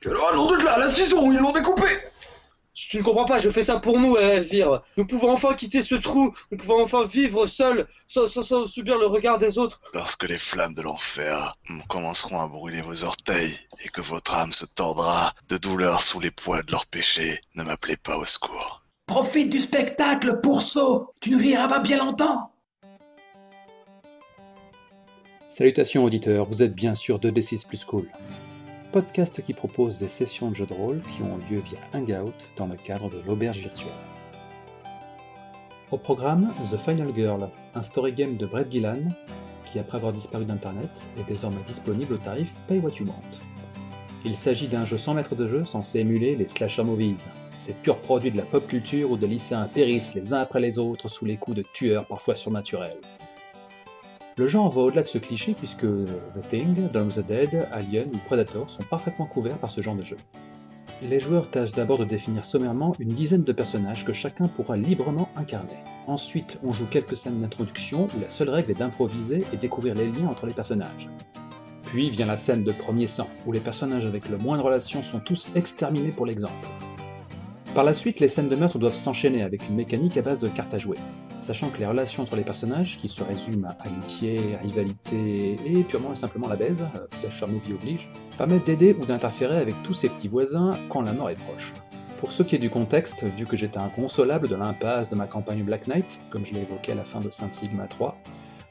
Oh nom de la saison, ils l'ont découpé. Tu ne comprends pas, je fais ça pour nous, Elvire. Nous pouvons enfin quitter ce trou, nous pouvons enfin vivre seuls, sans subir le regard des autres. Lorsque les flammes de l'enfer commenceront à brûler vos orteils et que votre âme se tordra de douleur sous les poids de leurs péchés, ne m'appelez pas au secours. Profite du spectacle, pourceau. Tu ne riras pas bien longtemps. Salutations auditeurs, vous êtes bien sûr 2D6 Plus Cool. Podcast qui propose des sessions de jeux de rôle qui ont lieu via Hangout dans le cadre de l'auberge virtuelle. Au programme, The Final Girl, un story game de Brett Gillan, qui après avoir disparu d'internet, est désormais disponible au tarif Pay What You Want. Il s'agit d'un jeu sans maître de jeu censé émuler les slasher movies. Ces purs produits de la pop culture où des lycéens périssent les uns après les autres sous les coups de tueurs parfois surnaturels. Le genre va au-delà de ce cliché puisque The Thing, Dawn of the Dead, Alien ou Predator sont parfaitement couverts par ce genre de jeu. Les joueurs tâchent d'abord de définir sommairement une dizaine de personnages que chacun pourra librement incarner. Ensuite, on joue quelques scènes d'introduction où la seule règle est d'improviser et découvrir les liens entre les personnages. Puis vient la scène de premier sang, où les personnages avec le moins de relations sont tous exterminés pour l'exemple. Par la suite, les scènes de meurtre doivent s'enchaîner avec une mécanique à base de cartes à jouer, sachant que les relations entre les personnages, qui se résument à amitié, rivalité et purement et simplement la baise, slasher movie oblige, permettent d'aider ou d'interférer avec tous ses petits voisins quand la mort est proche. Pour ce qui est du contexte, vu que j'étais inconsolable de l'impasse de ma campagne Black Knight, comme je l'ai évoqué à la fin de Saint Sigma 3,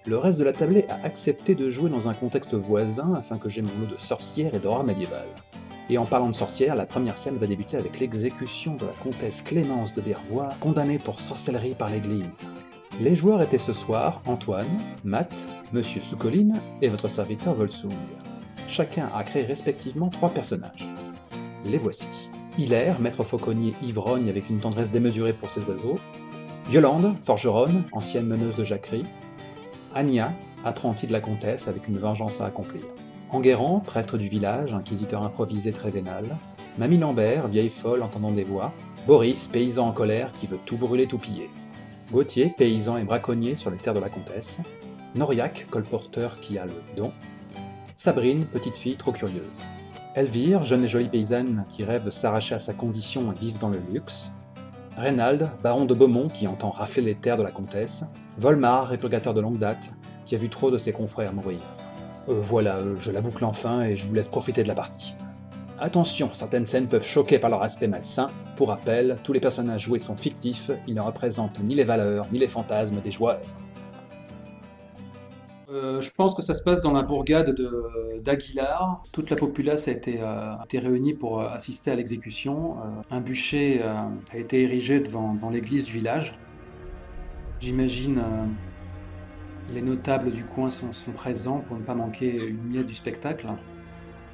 le reste de la tablée a accepté de jouer dans un contexte voisin afin que j'aie mon lot de sorcières et d'horreur médiévale. Et en parlant de sorcières, la première scène va débuter avec l'exécution de la comtesse Clémence de Bervois, condamnée pour sorcellerie par l'église. Les joueurs étaient ce soir Antoine, Matt, Monsieur Soucoline et votre serviteur Volsung. Chacun a créé respectivement 3 personnages. Les voici. Hilaire, maître fauconnier ivrogne avec une tendresse démesurée pour ses oiseaux. Yolande, forgeronne, ancienne meneuse de jacquerie. Anya, apprentie de la comtesse avec une vengeance à accomplir. Enguerrand, prêtre du village, inquisiteur improvisé très vénal. Mamie Lambert, vieille folle entendant des voix. Boris, paysan en colère qui veut tout brûler, tout piller. Gauthier, paysan et braconnier sur les terres de la comtesse. Noriac, colporteur qui a le don. Sabrine, petite fille trop curieuse. Elvire, jeune et jolie paysanne qui rêve de s'arracher à sa condition et vivre dans le luxe. Reynald, baron de Beaumont qui entend rafler les terres de la comtesse. Volmar, répurgateur de longue date, qui a vu trop de ses confrères mourir. Voilà, je la boucle enfin et je vous laisse profiter de la partie. Attention, certaines scènes peuvent choquer par leur aspect malsain. Pour rappel, tous les personnages joués sont fictifs, ils ne représentent ni les valeurs ni les fantasmes des joueurs. Je pense que ça se passe dans la bourgade d'Aguilar. Toute la populace été réunie pour assister à l'exécution. Un bûcher a été érigé devant l'église du village. J'imagine les notables du coin sont présents pour ne pas manquer une miette du spectacle.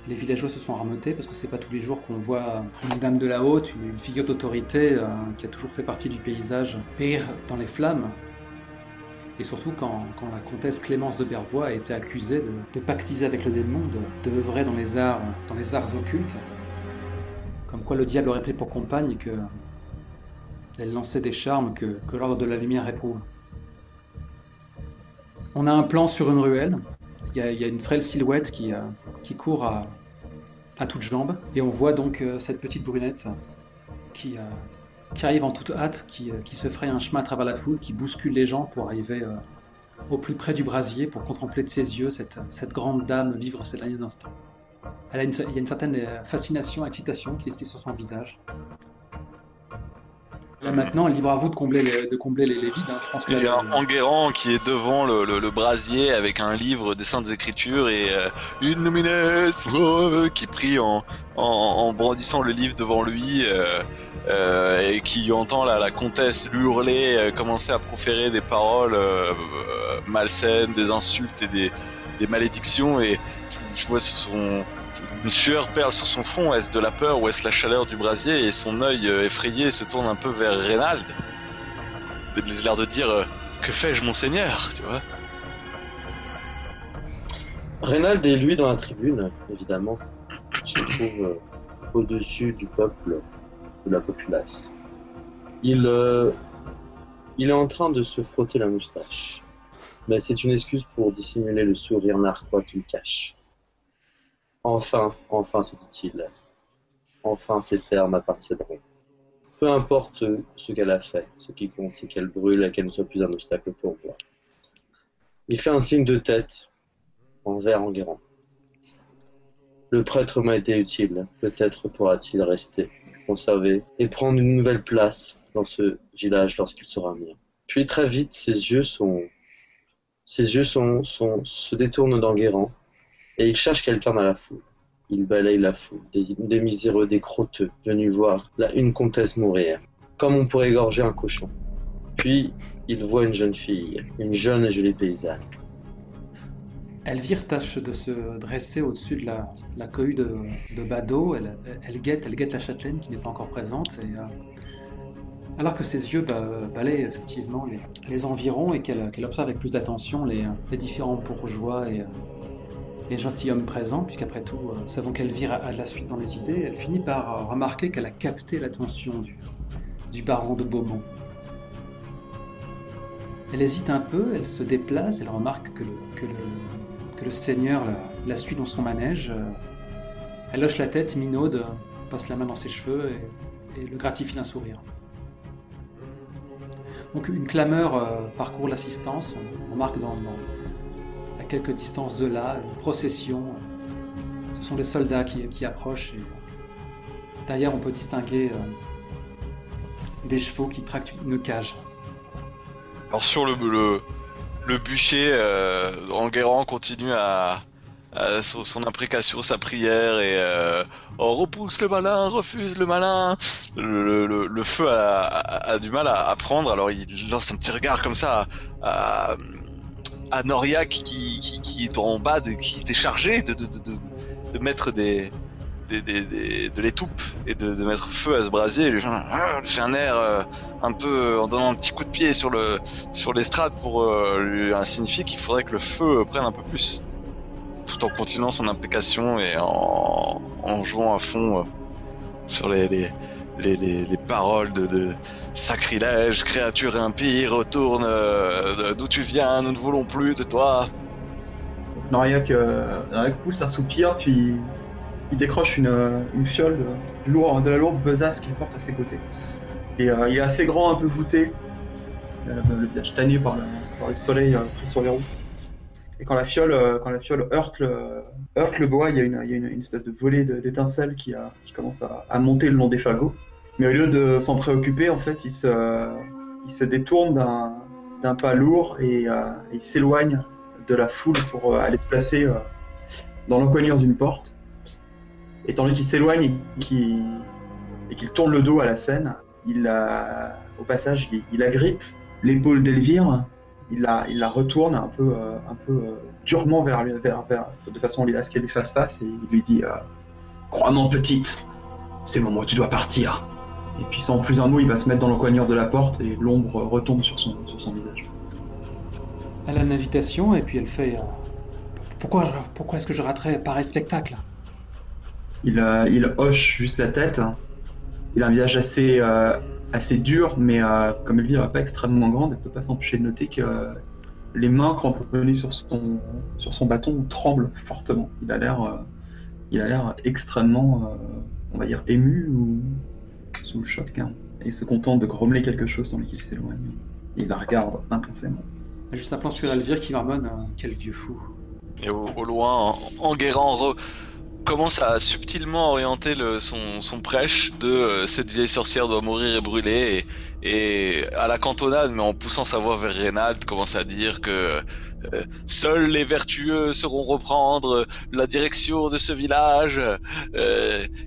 Les villageois se sont rameutés parce que c'est pas tous les jours qu'on voit une dame de la haute, une figure d'autorité qui a toujours fait partie du paysage, périr dans les flammes. Et surtout quand la comtesse Clémence de Bervois a été accusée de pactiser avec le démon, d'œuvrer dans les arts occultes. Comme quoi le diable aurait pris pour compagne et qu'elle lançait des charmes que l'ordre de la lumière réprouve. On a un plan sur une ruelle, il y a une frêle silhouette qui court à toutes jambes, et on voit donc cette petite brunette qui arrive en toute hâte, qui se fraye un chemin à travers la foule, qui bouscule les gens pour arriver au plus près du brasier, pour contempler de ses yeux cette grande dame vivre ses derniers instants. Il y a une certaine fascination, excitation qui est restée sur son visage. Là maintenant, libre à vous de combler les vides. Hein. Je pense que il y a un Enguerrand qui est devant le brasier avec un livre des Saintes Écritures et une nomines qui prie en brandissant le livre devant lui et qui entend la comtesse lui hurler, commencer à proférer des paroles malsaines, des insultes et des malédictions, et je vois une sueur perle sur son front. Est-ce de la peur ou est-ce la chaleur du brasier? Et son œil effrayé se tourne un peu vers Reynald. Il a l'air de dire que fais-je, monseigneur, tu vois? Reynald est lui dans la tribune, évidemment. Il se trouve au-dessus du peuple, de la populace. Il est en train de se frotter la moustache. Mais c'est une excuse pour dissimuler le sourire narquois qu'il cache. Enfin, se dit-il, enfin ces terres m'appartiendront. Peu importe ce qu'elle a fait, ce qui compte c'est qu'elle brûle et qu'elle ne soit plus un obstacle pour moi. Il fait un signe de tête envers Enguerrand. Le prêtre m'a été utile, peut-être pourra-t-il rester, conserver et prendre une nouvelle place dans ce village lorsqu'il sera mien. Puis très vite, ses yeux se détournent d'Enguerrand et il cherche quelqu'un dans la foule. Il balaye la foule, des miséreux, des crotteux, venus voir une comtesse mourir, comme on pourrait égorger un cochon. Puis, il voit une jeune fille, une jeune et jolie paysanne. Elvire tâche de se dresser au-dessus de la cohue de Badaud. Elle guette la châtelaine qui n'est pas encore présente. Et, alors que ses yeux balayent effectivement les environs et qu'elle observe avec plus d'attention les différents bourgeois et les gentilshommes présents, puisqu'après tout, nous savons qu'Elvire a de la suite dans les idées, elle finit par remarquer qu'elle a capté l'attention du baron de Beaumont. Elle hésite un peu, elle se déplace, elle remarque que le seigneur la suit dans son manège. Elle hoche la tête, minaude, passe la main dans ses cheveux et le gratifie d'un sourire. Donc une clameur parcourt l'assistance, on remarque à quelques distances de là, une procession. Ce sont des soldats qui approchent. Et derrière, on peut distinguer des chevaux qui tractent une cage. Alors sur le bûcher, Enguerrand continue à son imprécation, sa prière et repousse le malin, refuse le malin. Le feu a du mal à prendre, alors il lance un petit regard comme ça à Noriac qui est en bas, qui était chargé de mettre de l'étoupe et de mettre feu à ce brasier. Il fait un air un peu en donnant un petit coup de pied sur l'estrade pour lui signifier qu'il faudrait que le feu prenne un peu plus, tout en continuant son imprécation et en jouant à fond sur les paroles de sacrilège, créature impie, retourne d'où tu viens, nous ne voulons plus de toi. Noriac pousse un soupir, puis il décroche une fiole de la lourde besace qu'il porte à ses côtés. Et il est assez grand, un peu voûté, le visage tanné par le soleil pris sur les routes. Et quand la fiole heurte le bois, il y a une espèce de volée d'étincelles qui commence à monter le long des fagots. Mais au lieu de s'en préoccuper, en fait, il se détourne d'un pas lourd et il s'éloigne de la foule pour aller se placer dans l'encoignure d'une porte. Et tandis qu'il s'éloigne et qu'il tourne le dos à la scène, au passage, il agrippe l'épaule d'Elvire. Il la retourne un peu durement vers de façon à ce qu'elle lui fasse face, et il lui dit Crois-moi, petite, c'est le moment où tu dois partir. Et puis sans plus un mot, il va se mettre dans l'encoignure de la porte et l'ombre retombe sur son visage. Elle a une invitation et puis elle fait pourquoi est-ce que je raterais pareil spectacle? Il hoche juste la tête. Il a un visage assez dur, mais comme Elvire n'est pas extrêmement grande, elle ne peut pas s'empêcher de noter que les mains cramponnées sur son bâton tremblent fortement. Il a l'air extrêmement, on va dire, ému ou sous le choc. Hein. Et il se contente de grommeler quelque chose tandis qu'il s'éloigne. Il la regarde intensément. Il y a juste un plan sur Elvire qui marmonne quel vieux fou. Et au loin, Enguerrand commence à subtilement orienter son prêche de cette vieille sorcière doit mourir et brûler, et à la cantonade, mais en poussant sa voix vers Reynald, commence à dire que seuls les vertueux sauront reprendre la direction de ce village,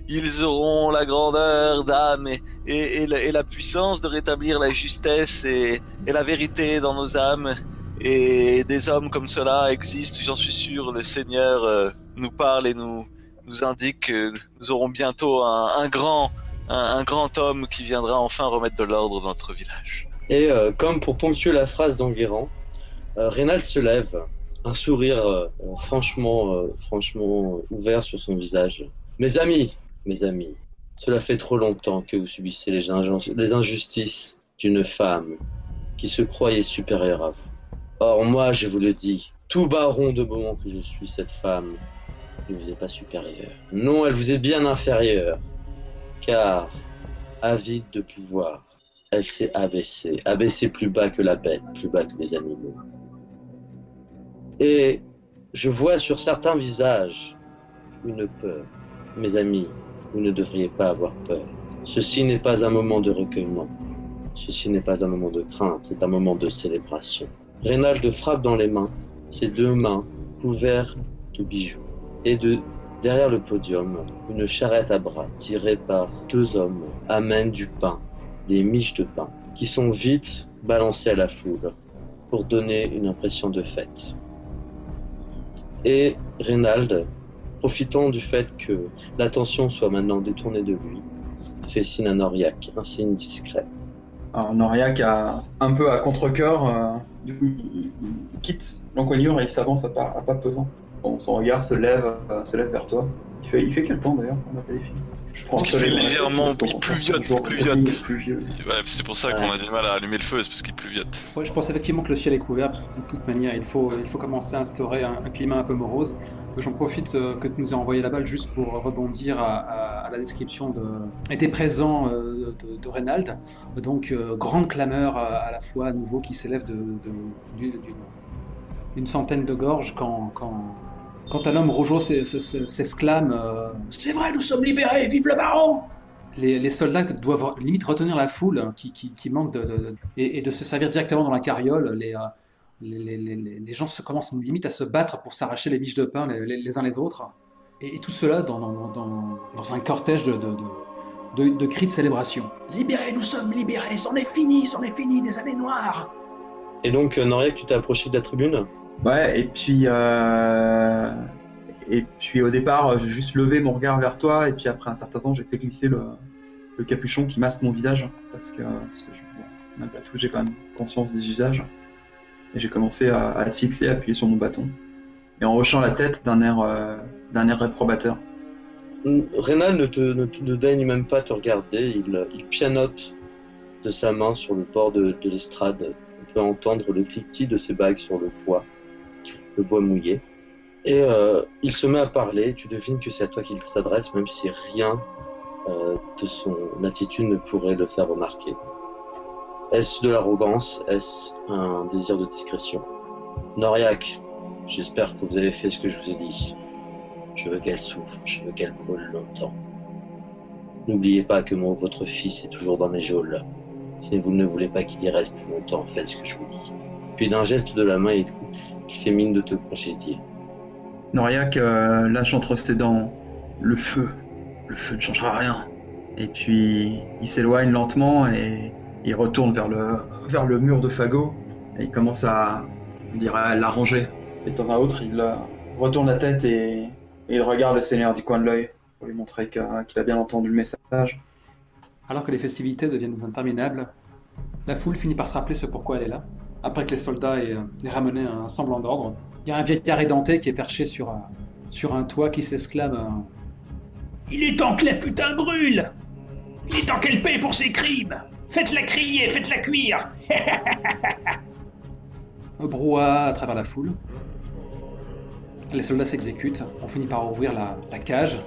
ils auront la grandeur d'âme et la puissance de rétablir la justesse et la vérité dans nos âmes, et des hommes comme cela existent, j'en suis sûr. Le Seigneur nous parle et nous indique que nous aurons bientôt un grand homme qui viendra enfin remettre de l'ordre dans notre village. Et comme pour ponctuer la phrase d'Enguerrand, Reynald se lève, un sourire franchement ouvert sur son visage. Mes amis, cela fait trop longtemps que vous subissez les injustices d'une femme qui se croyait supérieure à vous. Or moi, je vous le dis, tout baron de Beaumont que je suis, cette femme ne vous est pas supérieure. Non, elle vous est bien inférieure. car, avide de pouvoir, elle s'est abaissée plus bas que la bête, plus bas que les animaux. Et je vois sur certains visages une peur. Mes amis, vous ne devriez pas avoir peur. Ceci n'est pas un moment de recueillement. Ceci n'est pas un moment de crainte, c'est un moment de célébration. Reynald frappe dans les mains, ses 2 mains couvertes de bijoux. Et derrière le podium, une charrette à bras tirée par 2 hommes amène du pain, des miches de pain, qui sont vite balancées à la foule pour donner une impression de fête. Et Reynald, profitant du fait que l'attention soit maintenant détournée de lui, fait signe à Noriak, un signe discret. Alors Noriak, un peu à contre-cœur, du coup, il quitte l'encoignure et il s'avance à pas pesant. Son regard se lève vers toi. Il fait quel temps d'ailleurs qu'on a pas défini ça? Je prends Il fait légèrement, il pluviote. Pluvieux. Ouais, c'est pour ça qu'on a du mal à allumer le feu, c'est parce qu'il pluviote. Ouais, je pense effectivement que le ciel est couvert, parce que de toute manière, il faut commencer à instaurer un climat un peu morose. J'en profite que tu nous aies envoyé la balle juste pour rebondir à la description des présents de Reynald. Donc, grande clameur à la fois à nouveau qui s'élève d'une centaine de gorges quand un homme rougeau s'exclame C'est vrai, nous sommes libérés, vive le baron !» Les soldats doivent limite retenir la foule qui manque et de se servir directement dans la carriole. Les gens commencent limite à se battre pour s'arracher les miches de pain les uns les autres. Et tout cela dans un cortège de cris de célébration. Libérés, nous sommes libérés, c'en est fini des années noires. Et donc, Noriak, tu t'es approché de la tribune ? Ouais, et puis au départ, j'ai juste levé mon regard vers toi, et puis après un certain temps, j'ai fait glisser le capuchon qui masque mon visage, parce que malgré tout, j'ai quand même conscience des usages. Et j'ai commencé à te fixer, à appuyer sur mon bâton, et en hochant la tête d'un air réprobateur. Reynald ne daigne même pas te regarder, il pianote de sa main sur le bord de l'estrade. On peut entendre le cliquetis de ses bagues sur le bois mouillé. Et il se met à parler, tu devines que c'est à toi qu'il s'adresse, même si rien de son attitude ne pourrait le faire remarquer. Est-ce de l'arrogance? Est-ce un désir de discrétion? Noriak, j'espère que vous avez fait ce que je vous ai dit. Je veux qu'elle souffre, je veux qu'elle brûle longtemps. N'oubliez pas que votre fils est toujours dans mes geôles. Si vous ne voulez pas qu'il y reste plus longtemps, faites ce que je vous dis. Puis d'un geste de la main, il fait mine de te congédier. Noriak lâche entre ses dents le feu ne changera rien. Et puis il s'éloigne lentement et il retourne vers le mur de fagot et il commence à l'arranger. Et de temps à autre, il retourne la tête et il regarde le seigneur du coin de l'œil pour lui montrer qu'il a bien entendu le message. Alors que les festivités deviennent interminables, la foule finit par se rappeler ce pourquoi elle est là. Après que les soldats aient ramené un semblant d'ordre, il y a un vieillard édenté qui est perché sur un toit qui s'exclame Il est temps que la putain brûle! Il est temps qu'elle paie pour ses crimes! Faites-la crier, faites-la cuire! Un brouhaha à travers la foule. Les soldats s'exécutent, on finit par ouvrir la cage,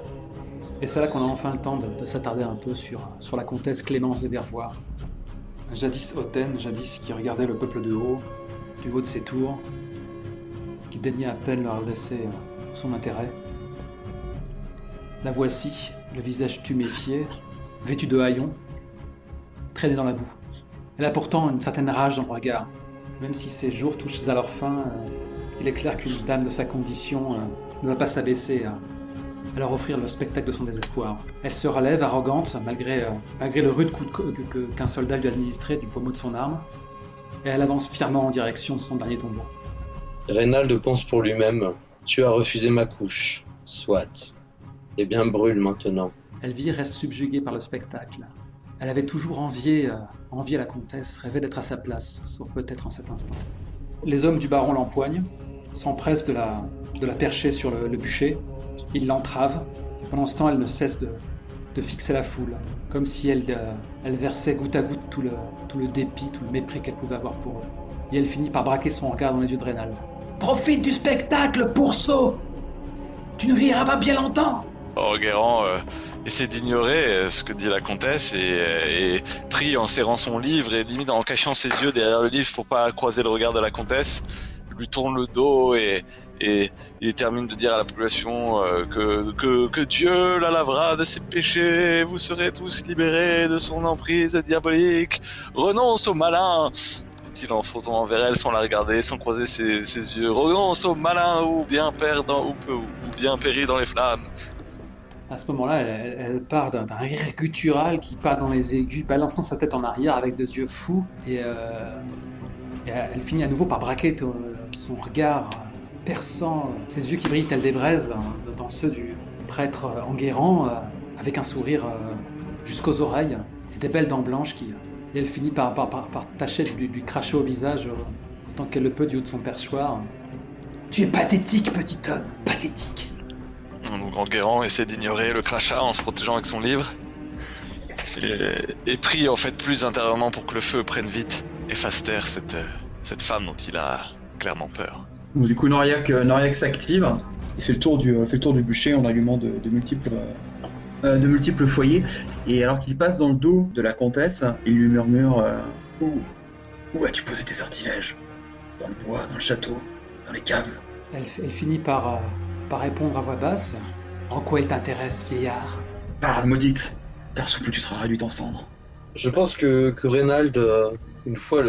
et c'est là qu'on a enfin le temps de s'attarder un peu sur la comtesse Clémence de Vervoire. Jadis hautaine, jadis qui regardait le peuple du haut de ses tours, qui daignait à peine leur adresser son intérêt. La voici, le visage tuméfié, vêtue de haillons, traînée dans la boue. Elle a pourtant une certaine rage dans le regard. Même si ses jours touchent à leur fin, il est clair qu'une dame de sa condition ne va pas s'abaisser à leur offrir le spectacle de son désespoir. Elle se relève, arrogante, malgré le rude coup qu'un soldat lui a administré du pommeau de son arme, et elle avance fièrement en direction de son dernier tombeau. Reynald pense pour lui-même « Tu as refusé ma couche, soit. Eh bien brûle maintenant. » Elvire reste subjuguée par le spectacle. Elle avait toujours envié la comtesse, rêvait d'être à sa place, sauf peut-être en cet instant. Les hommes du baron l'empoignent, s'empressent de la percher sur le bûcher, ils l'entravent, et pendant ce temps elle ne cesse de fixer la foule, comme si elle versait goutte à goutte tout le dépit, tout le mépris qu'elle pouvait avoir pour eux. Et elle finit par braquer son regard dans les yeux de Reynald. « Profite du spectacle, pourceau! Tu ne rieras pas bien longtemps !» Enguerrand essaie d'ignorer ce que dit la comtesse et prie en serrant son livre et limite en cachant ses yeux derrière le livre pour pas croiser le regard de la comtesse. Il lui tourne le dos et il termine de dire à la population que Dieu la lavera de ses péchés, vous serez tous libérés de son emprise diabolique, renonce au malin, dit-il en frottant vers elle sans la regarder, sans croiser ses yeux, renonce au malin ou bien ou bien périt dans les flammes. À ce moment-là, elle part d'un rire guttural qui part dans les aigus, balançant sa tête en arrière avec des yeux fous, et elle finit à nouveau par braquer son regard perçant, ses yeux qui brillent tels des braises dans ceux du prêtre Enguerrand, avec un sourire jusqu'aux oreilles, et des belles dents blanches et elle finit par tâcher de lui cracher au visage tant qu'elle le peut du haut de son perchoir. Tu es pathétique, petit homme, pathétique. Donc Enguerrand essaie d'ignorer le crachat en se protégeant avec son livre et prie en fait plus intérieurement pour que le feu prenne vite et fasse taire cette femme dont il a clairement peur. Donc, du coup, Noriak s'active, il fait le tour du bûcher en allumant de multiples foyers, et alors qu'il passe dans le dos de la comtesse, il lui murmure Où as-tu posé tes sortilèges? Dans le bois, dans le château, dans les caves? Elle finit par répondre à voix basse. En quoi il t'intéresse, vieillard? Parle, maudite, car sous peu tu seras réduite en cendres. Je pense que Reynald, une fois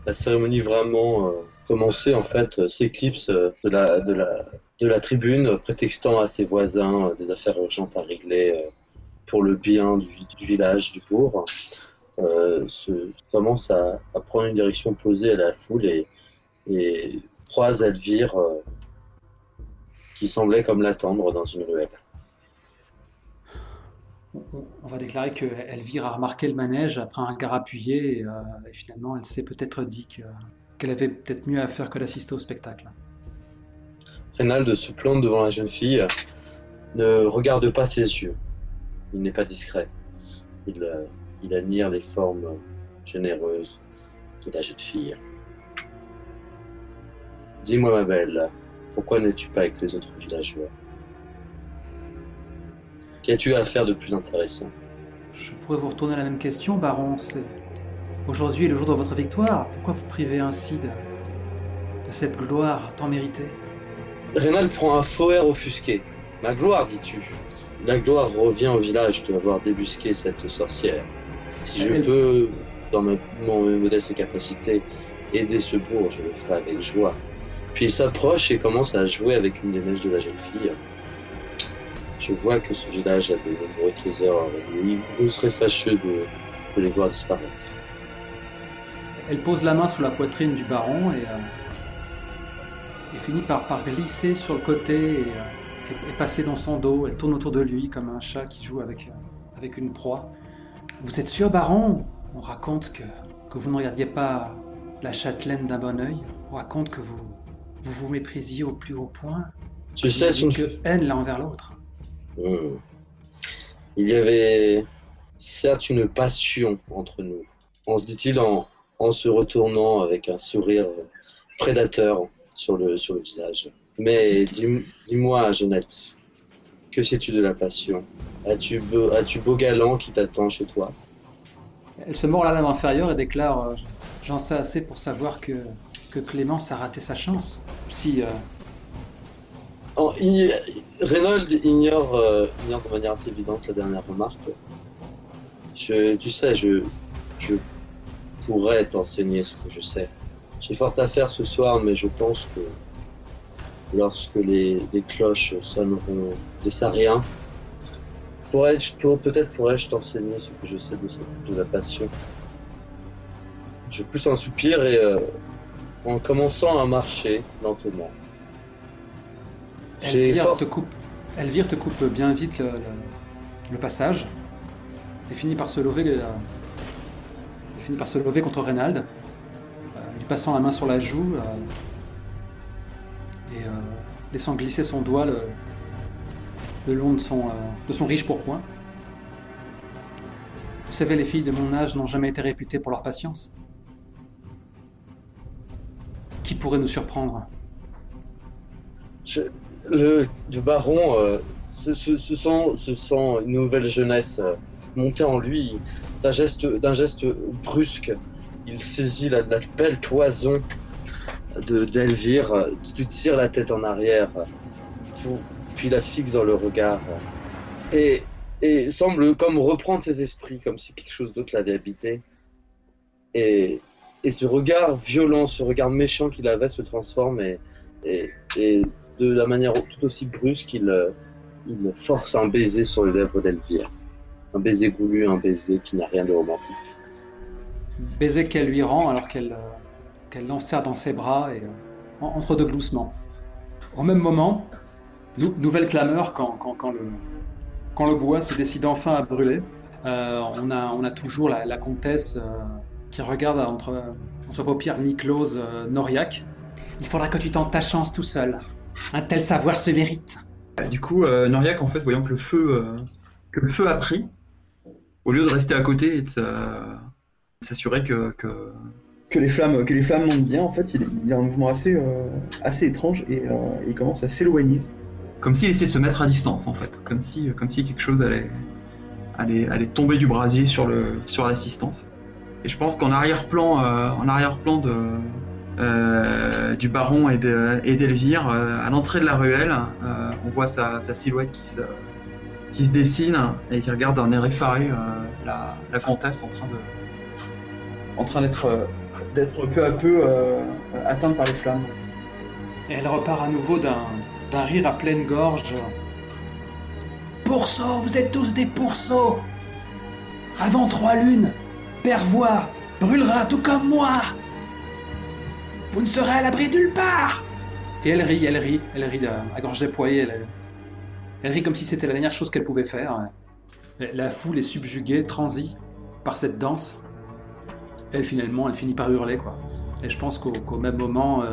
la cérémonie vraiment commencée, en fait, s'éclipse de la tribune, prétextant à ses voisins des affaires urgentes à régler pour le bien du village, du bourg. Commence à prendre une direction opposée à la foule et croise Elvire qui semblait comme l'attendre dans une ruelle. On va déclarer que Elvire a remarqué le manège après un regard appuyé et finalement elle s'est peut-être dit qu'elle avait peut-être mieux à faire que d'assister au spectacle. Reynald se plante devant la jeune fille, ne regarde pas ses yeux. Il n'est pas discret. Il admire les formes généreuses de la jeune fille. Dis-moi, ma belle, pourquoi n'es-tu pas avec les autres villageois? Qu'as-tu à faire de plus intéressant? Je pourrais vous retourner la même question, baron. Aujourd'hui est le jour de votre victoire. Pourquoi vous privez ainsi de cette gloire tant méritée? Reynald prend un faux air offusqué. Ma gloire, dis-tu? La gloire revient au village d'avoir débusqué cette sorcière. Si je peux, dans mes modestes capacités, aider ce bourg, je le ferai avec joie. Puis il s'approche et commence à jouer avec une des mèches de la jeune fille. Je vois que ce village a de nombreux trésors réunis. Il serait fâcheux de les voir disparaître. Elle pose la main sous la poitrine du baron et finit par glisser sur le côté et passer dans son dos. Elle tourne autour de lui comme un chat qui joue avec une proie. Vous êtes sûr, baron? On raconte que vous ne regardiez pas la châtelaine d'un bon œil. On raconte que vous méprisiez au plus haut point. Tu sais, que haine l'un envers l'autre. Il y avait certes une passion entre nous, dit-il en se retournant avec un sourire prédateur sur le visage. Mais dis-moi, Jeannette, que sais-tu de la passion? As-tu beau galant qui t'attend chez toi? Elle se mord la lame inférieure et déclare j'en sais assez pour savoir que Clémence a raté sa chance. Si Reynald ignore de manière assez évidente la dernière remarque. Tu sais, je pourrais t'enseigner ce que je sais. J'ai fort à faire ce soir, mais je pense que lorsque les cloches sonneront des sariens, peut-être pourrais-je t'enseigner ce que je sais de la passion. Je pousse un soupir et en commençant à marcher lentement. Elvire te coupe bien vite le passage et finit par se lever contre Reynald, lui passant la main sur la joue et laissant glisser son doigt le long de son riche pourpoint. Vous savez, les filles de mon âge n'ont jamais été réputées pour leur patience. Qui pourrait nous surprendre? Le baron se sent une nouvelle jeunesse monter en lui. D'un geste brusque, il saisit la belle toison d'Elvire, tu tires la tête en arrière, puis la fixe dans le regard, et semble comme reprendre ses esprits, comme si quelque chose d'autre l'avait habité. Et ce regard violent, ce regard méchant qu'il avait se transforme, et de la manière tout aussi brusque, il force un baiser sur les lèvres d'Elvire. Un baiser goulu, un baiser qui n'a rien de romantique. Baiser qu'elle lui rend alors qu'elle l'enserre dans ses bras et entre deux gloussements. Au même moment, nouvelle clameur quand le bois se décide enfin à brûler. On a toujours la comtesse qui regarde entre paupières mi-closes Noriac. Il faudra que tu tentes ta chance tout seul. Un tel savoir se mérite. Du coup, Noriac, en fait, voyant que le feu a pris, au lieu de rester à côté et de s'assurer que les flammes montent bien, en fait, il a un mouvement assez étrange et il commence à s'éloigner, comme s'il essayait de se mettre à distance, en fait, comme si quelque chose allait tomber du brasier sur l'assistance. Et je pense qu'en arrière-plan du baron et d'Elvire, à l'entrée de la ruelle, on voit sa silhouette qui se dessine et qui regarde d'un air effaré la comtesse en train d'être peu à peu atteinte par les flammes. Et elle repart à nouveau d'un rire à pleine gorge. Pourceaux, vous êtes tous des pourceaux. Avant 3 lunes, Pervois brûlera tout comme moi. Vous ne serez à l'abri nulle part. Et elle rit à gorge déployée. Elle rit comme si c'était la dernière chose qu'elle pouvait faire. La foule est subjuguée, transie par cette danse. Elle finit par hurler, quoi. Et je pense qu'au même moment,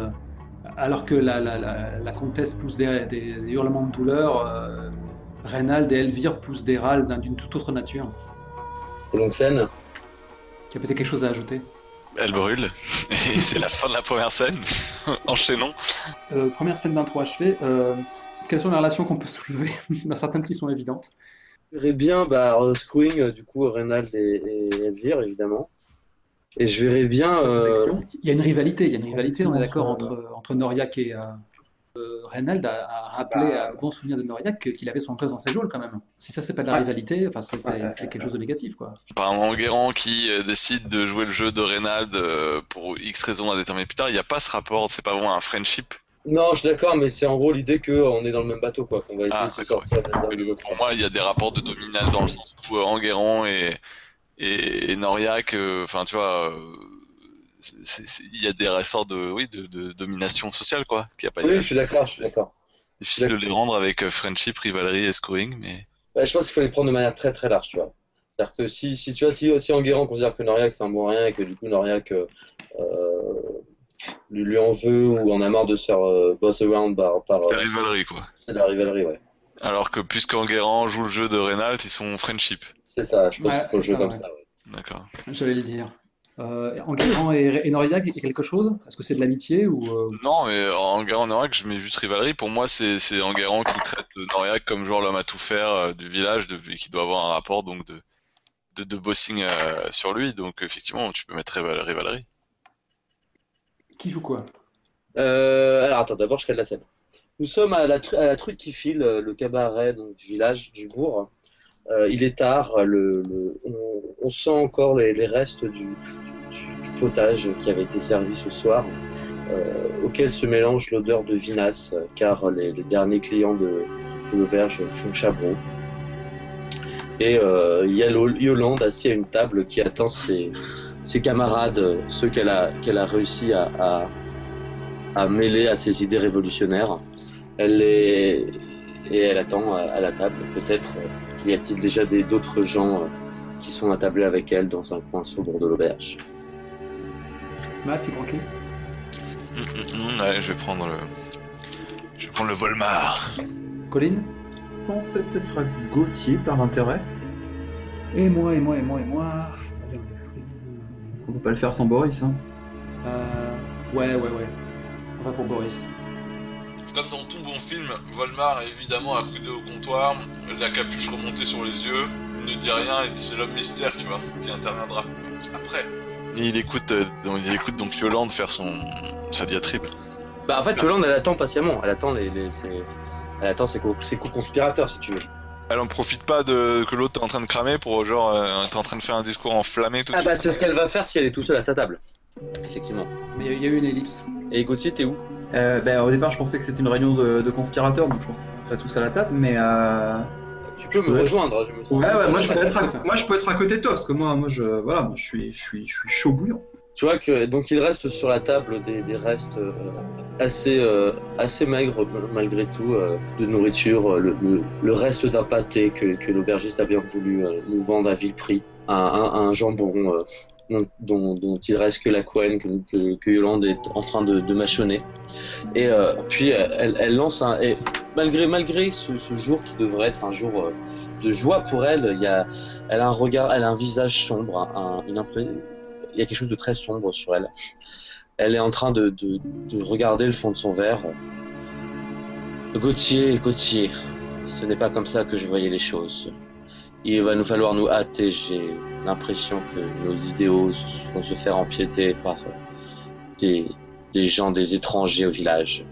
alors que la comtesse pousse des hurlements de douleur, Reynald et Elvire poussent des râles d'une toute autre nature. Et donc scène. Qui a peut-être quelque chose à ajouter. Elle brûle, et c'est la fin de la première scène. Enchaînons. Première scène d'intro achevée. Quelles sont les relations qu'on peut soulever? Il y en a certaines qui sont évidentes. Je verrais bien Screwing, du coup, Reynald et Elvire, évidemment. Et je verrais bien... Il y a une rivalité, on est d'accord, entre Noriac et Reynald a rappelé à bon souvenir de Noriac qu'il avait son cause dans ses geôles quand même. Si ça c'est pas de la rivalité, enfin c'est quelque chose de négatif, quoi. Apparemment Enguerrand qui décide de jouer le jeu de Reynald pour X raisons à déterminer plus tard, il n'y a pas ce rapport, c'est pas vraiment un friendship. Non, je suis d'accord, mais c'est en gros l'idée qu'on est dans le même bateau, quoi, qu'on va essayer de se sortir des autres. Pour moi, il y a des rapports de domination dans le sens où Enguerrand et Noriac, enfin tu vois, il y a des ressorts de domination sociale, quoi. Oui, je suis d'accord. Difficile de les rendre avec friendship, rivalry et screwing, mais... Ouais, je pense qu'il faut les prendre de manière très très large, tu vois. C'est-à-dire que si Enguerrand considère que Noriac c'est un bon rien et que du coup Noriac lui en veut ou en a marre de se faire boss around par c'est la rivalerie, quoi. C'est la rivalerie, ouais. Alors que puisque Enguerrand joue le jeu de Reynald, ils sont friendship. C'est ça, je pense qu'il faut le jouer comme ça, ouais. D'accord. J'allais le dire. Enguerrand et Noriac, il y a quelque chose? Est-ce que c'est de l'amitié ou Non, mais Enguerrand et Noriac, je mets juste rivalerie. Pour moi, c'est Enguerrand qui traite Noriac comme genre l'homme à tout faire du village, qui doit avoir un rapport donc de bossing sur lui. Donc effectivement, tu peux mettre rivalerie. Qui joue quoi? Alors attends, d'abord je crée de la scène. Nous sommes à la truite qui file, le cabaret donc, du village, du bourg. Il est tard, on sent encore les restes du potage qui avait été servi ce soir, auquel se mélange l'odeur de vinasse, car les derniers clients de l'auberge font chabron. Et il y a Yolande assise à une table qui attend ses camarades, ceux qu'elle a réussi à mêler à ses idées révolutionnaires. Et elle attend à la table. Peut-être y a-t-il déjà d'autres gens qui sont attablés avec elle dans un coin sombre de l'auberge. Matt, tu prends qui? Ouais, je vais prendre le Volmar. Colin? Je pensais peut-être à Gauthier par intérêt. Et moi. On peut pas le faire sans Boris, hein. Ouais. On va pour Boris. Comme dans tout bon film, Volmar est évidemment accoudé au comptoir, la capuche remontée sur les yeux, il ne dit rien et c'est l'homme mystère, tu vois, qui interviendra. Après. Il écoute donc Yolande faire sa diatribe. Bah en fait, Yolande, elle attend patiemment. Elle attend ses co-conspirateurs, si tu veux. Elle en profite pas que l'autre est en train de cramer pour genre t'es en train de faire un discours enflammé tout de Ah suite. bah c'est ce qu'elle va faire si elle est tout seule à sa table. Effectivement. Mais il y a eu une ellipse. Et Gauthier, t'es où? Au départ, je pensais que c'était une réunion de conspirateurs, donc je pensais qu'on serait tous à la table, mais Tu peux me rejoindre, je me sens. ouais, moi je peux être à côté de toi, parce que moi je suis chaud bouillant. Tu vois que donc il reste sur la table des restes assez maigres malgré tout de nourriture, le reste d'un pâté que l'aubergiste a bien voulu nous vendre à vil prix, un jambon dont il reste que la couenne que Yolande est en train de mâchonner. Et puis elle lance et malgré ce jour qui devrait être un jour de joie pour elle, elle a un regard, elle a un visage sombre, il y a quelque chose de très sombre sur elle. Elle est en train de regarder le fond de son verre. Gauthier, ce n'est pas comme ça que je voyais les choses. Il va nous falloir nous hâter. J'ai l'impression que nos idéaux vont se faire empiéter par des gens, des étrangers au village.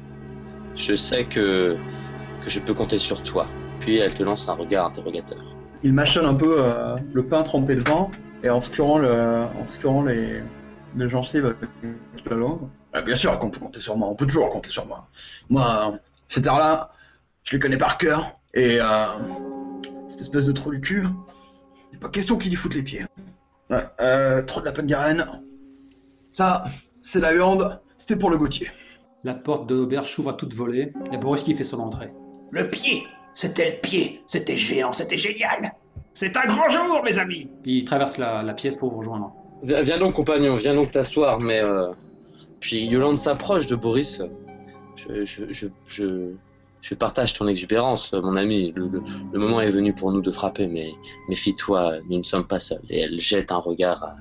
Je sais que je peux compter sur toi. Puis elle te lance un regard interrogateur. Il mâchonne un peu le pain trempé dedans, et en obscurant les gencives avec la langue. Bien sûr qu'on peut compter sur moi, on peut toujours compter sur moi. Moi, ces terres-là, je les connais par cœur, et cette espèce de trou du cul, il n'est pas question qu'il y foute les pieds. Ouais, trop de la Pengarenne. Ça, c'est la viande, c'était pour le Gauthier. La porte de l'auberge s'ouvre à toute volée. Il y a Boris qui fait son entrée. Le pied! C'était le pied! C'était géant, c'était génial! C'est un grand jour, mes amis! Puis il traverse la pièce pour vous rejoindre. Viens donc, compagnon, viens donc t'asseoir, mais... Puis Yolande s'approche de Boris. Je partage ton exubérance, mon ami. Le moment est venu pour nous de frapper, mais méfie-toi, nous ne sommes pas seuls. Et elle jette un regard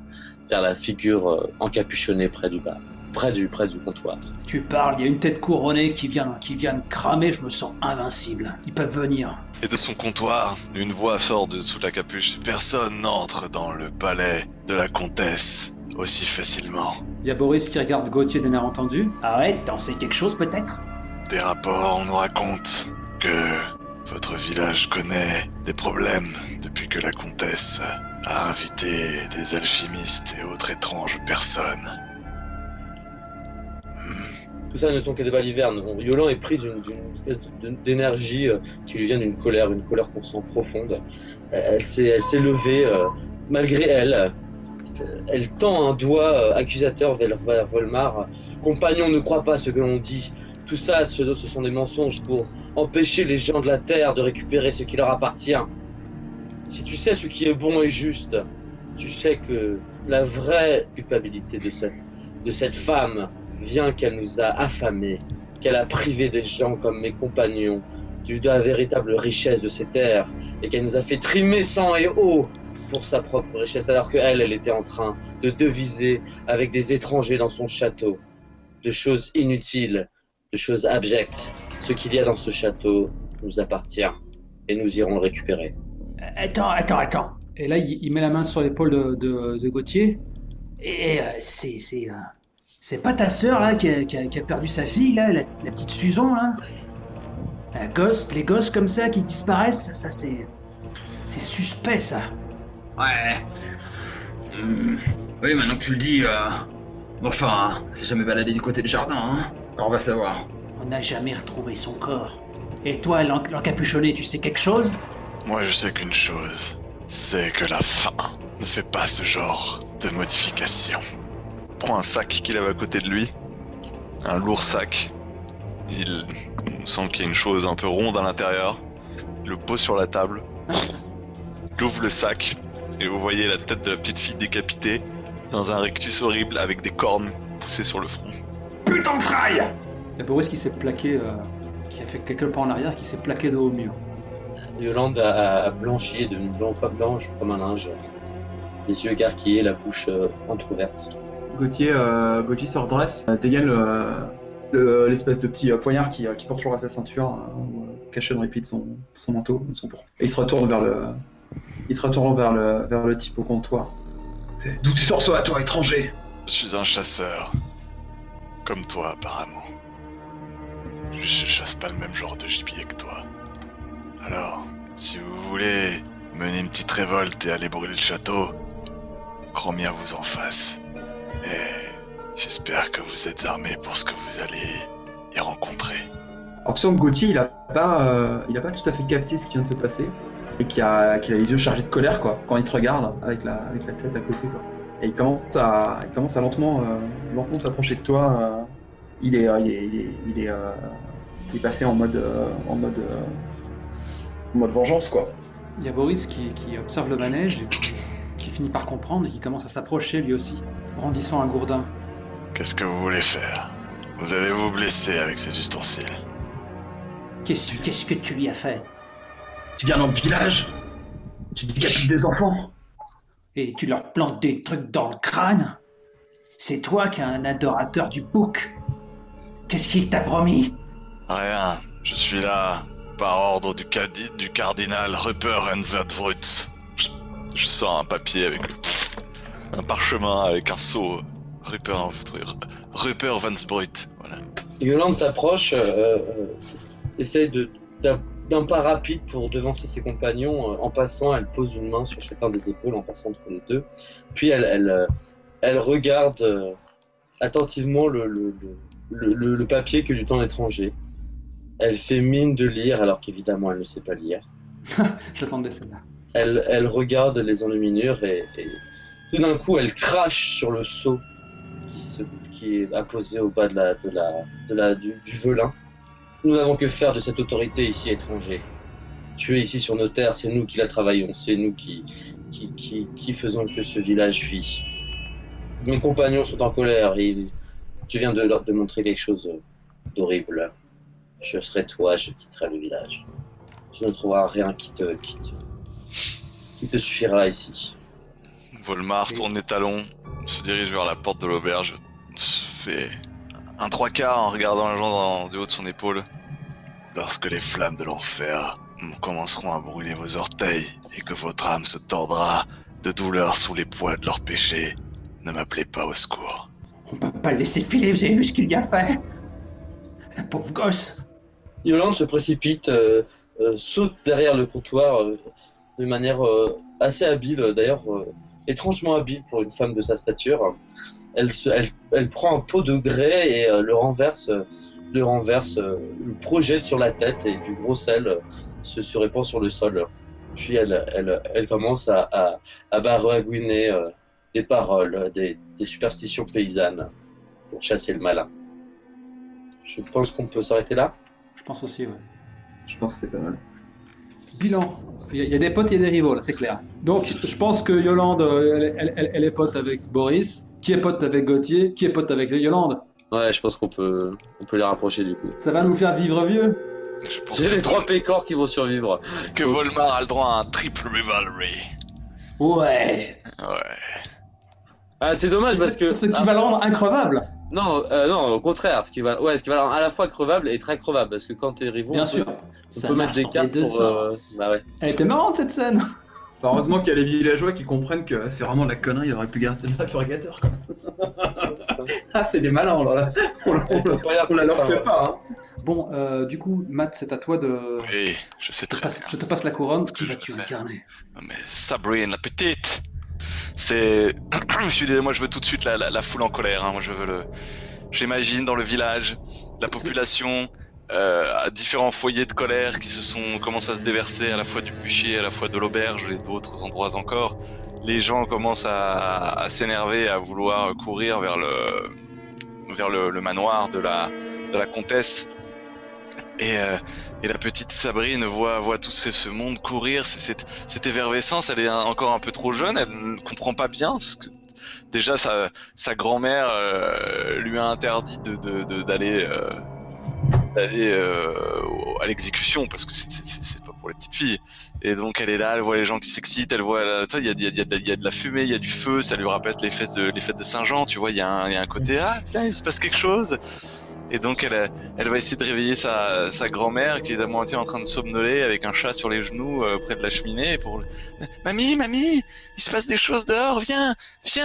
vers la figure encapuchonnée près du bar, près du comptoir. Tu parles, il y a une tête couronnée qui vient de cramer, je me sens invincible. Ils peuvent venir. Et de son comptoir, une voix sort de sous la capuche. Personne n'entre dans le palais de la comtesse aussi facilement. Il y a Boris qui regarde Gauthier d'un air entendu. Arrête, t'en sais quelque chose peut-être? Des rapports nous racontent que votre village connaît des problèmes depuis que la comtesse a invité des alchimistes et autres étranges personnes. Tout ça ne sont que des balivernes. Yolande est prise d'une espèce d'énergie qui lui vient d'une colère qu'on sent profonde. Elle s'est levée, malgré elle. Elle tend un doigt accusateur vers Volmar. Compagnon, ne crois pas ce que l'on dit. Tout ça, ce sont des mensonges pour empêcher les gens de la terre de récupérer ce qui leur appartient. Si tu sais ce qui est bon et juste, tu sais que la vraie culpabilité de cette femme vient qu'elle nous a affamés, qu'elle a privé des gens comme mes compagnons de la véritable richesse de ces terres, et qu'elle nous a fait trimer sang et eau pour sa propre richesse, alors qu'elle était en train de deviser avec des étrangers dans son château, de choses inutiles, de choses abjectes. Ce qu'il y a dans ce château nous appartient, et nous irons le récupérer. Attends. Et là, il met la main sur l'épaule de Gauthier. Et c'est pas ta sœur là qui a perdu sa fille là, la petite Susan là? Les gosses comme ça qui disparaissent, ça c'est suspect ça. Ouais. Oui, maintenant que tu le dis, enfin, c'est jamais baladé du côté du jardin, hein. Alors on va savoir. On n'a jamais retrouvé son corps. Et toi, l'encapuchonné, tu sais quelque chose? Moi je sais qu'une chose, c'est que la faim ne fait pas ce genre de modification. Il prend un sac qu'il avait à côté de lui, un lourd sac. On sent qu'il y a une chose un peu ronde à l'intérieur. Il le pose sur la table. Il ouvre le sac et vous voyez la tête de la petite fille décapitée dans un rictus horrible avec des cornes poussées sur le front. Putain de traille! Il y a Boris qui s'est plaqué, qui a fait quelques pas en arrière, qui s'est plaqué dos au mur. Yolande a blanchi d'une blanche comme un linge, les yeux écarquillés, la bouche entrouverte. Gauthier se redresse, dégaine l'espèce de petit poignard qui porte toujours à sa ceinture, caché dans les plis de son manteau, de son pourpre. Et il se retourne vers le type au comptoir. D'où tu sors ça, toi, étranger? Je suis un chasseur. Comme toi, apparemment. Je chasse pas le même genre de gibier que toi. Alors, si vous voulez mener une petite révolte et aller brûler le château, grand bien vous en fasse. Et j'espère que vous êtes armés pour ce que vous allez y rencontrer. Alors tu sens que Gauthier, il a pas tout à fait capté ce qui vient de se passer. Et qu'il a les yeux chargés de colère, quoi, quand il te regarde, avec la tête à côté, quoi. Et il commence à lentement s'approcher de toi. Il est passé en mode vengeance, quoi. Il y a Boris qui observe le manège, qui finit par comprendre et qui commence à s'approcher lui aussi, brandissant un gourdin. Qu'est-ce que vous voulez faire? Vous avez vous blessé avec ces ustensiles? Qu'est-ce que tu lui as fait? Tu viens dans le village, tu décapites des enfants. Et tu leur plantes des trucs dans le crâne? C'est toi qui es un adorateur du bouc. Qu'est-ce qu'il t'a promis? Rien, je suis là par ordre du cardinal Rupert Vanbrut. Je sors un papier avec un parchemin avec un sceau. Rupert Vanbrut, voilà. Yolande s'approche, essaye d'un pas rapide pour devancer ses compagnons. En passant, elle pose une main sur chacun des épaules en passant entre les deux. Puis elle regarde attentivement le papier que lui tend l'étranger. Elle fait mine de lire alors qu'évidemment elle ne sait pas lire. J'attendais celle-là. Elle regarde les enluminures et tout d'un coup elle crache sur le seau qui est apposé au bas du velin. Nous n'avons que faire de cette autorité ici étrangère. Tu es ici sur nos terres, c'est nous qui la travaillons, c'est nous qui faisons que ce village vit. Mes compagnons sont en colère et tu viens de montrer quelque chose d'horrible. Je serai toi, je quitterai le village. Tu ne trouveras rien qui te suffira ici. Volmar tourne les talons, se dirige vers la porte de l'auberge, se fait un 3/4 en regardant les gens du haut de son épaule. Lorsque les flammes de l'enfer commenceront à brûler vos orteils et que votre âme se tordra de douleur sous les poids de leurs péchés, ne m'appelez pas au secours. On peut pas le laisser filer, vous avez vu ce qu'il lui a fait? La pauvre gosse. Yolande se précipite, saute derrière le comptoir de manière assez habile, d'ailleurs étrangement habile pour une femme de sa stature. Elle prend un pot de grès et le renverse, le projette sur la tête et du gros sel se répand sur le sol. Puis elle commence à baragouiner des paroles, des superstitions paysannes pour chasser le malin. Je pense qu'on peut s'arrêter là. Je pense aussi, ouais. Je pense que c'est pas mal. Bilan. Il y a des potes, il y a des rivaux, là, c'est clair. Donc, je pense que Yolande, elle est pote avec Boris, qui est pote avec Gauthier, qui est pote avec Yolande. Ouais, je pense qu'on peut les rapprocher du coup. Ça va nous faire vivre vieux. C'est les 3 pécores qui vont survivre. Que Volmar a le droit à un triple rivalry. Ouais. Ah, c'est dommage parce que... Ce qui va le rendre increvable. Non, au contraire, ce qui va le rendre à la fois crevable et très crevable, parce que quand t'es rivaux, Bien sûr. on peut mettre des cartes pour... Bah ouais. Elle était marrante cette scène. Heureusement qu'il y a les villageois qui comprennent que c'est vraiment de la connerie, il aurait pu garder le purgateur, quoi. Ah, c'est des malins, là. On la leur fait pas, hein. Bon, du coup, Matt, c'est à toi de... Oui, je sais très bien. Je te passe la couronne. Ce que Qui je vas-tu fais. incarner? Mais Sabrine la petite, moi je veux tout de suite la foule en colère, hein. Moi je veux j'imagine dans le village, la population, à différents foyers de colère qui commencent à se déverser à la fois du bûcher, à la fois de l'auberge et d'autres endroits encore. Les gens commencent à s'énerver, à vouloir courir vers le manoir de la comtesse. Et la petite Sabrine voit tout ce monde courir, cette effervescence. Elle est encore un peu trop jeune, elle ne comprend pas bien. Déjà, sa grand-mère lui a interdit d'aller à l'exécution parce que c'est pas pour les petites filles. Et donc elle est là, elle voit les gens qui s'excitent, elle voit, il y a de la fumée, il y a du feu, ça lui rappelle les fêtes de Saint-Jean, tu vois, il y a un côté, ah tiens, il se passe quelque chose. Et donc elle va essayer de réveiller sa grand-mère qui est à moitié en train de somnoler avec un chat sur les genoux près de la cheminée pour Mamie, il se passe des choses dehors, viens,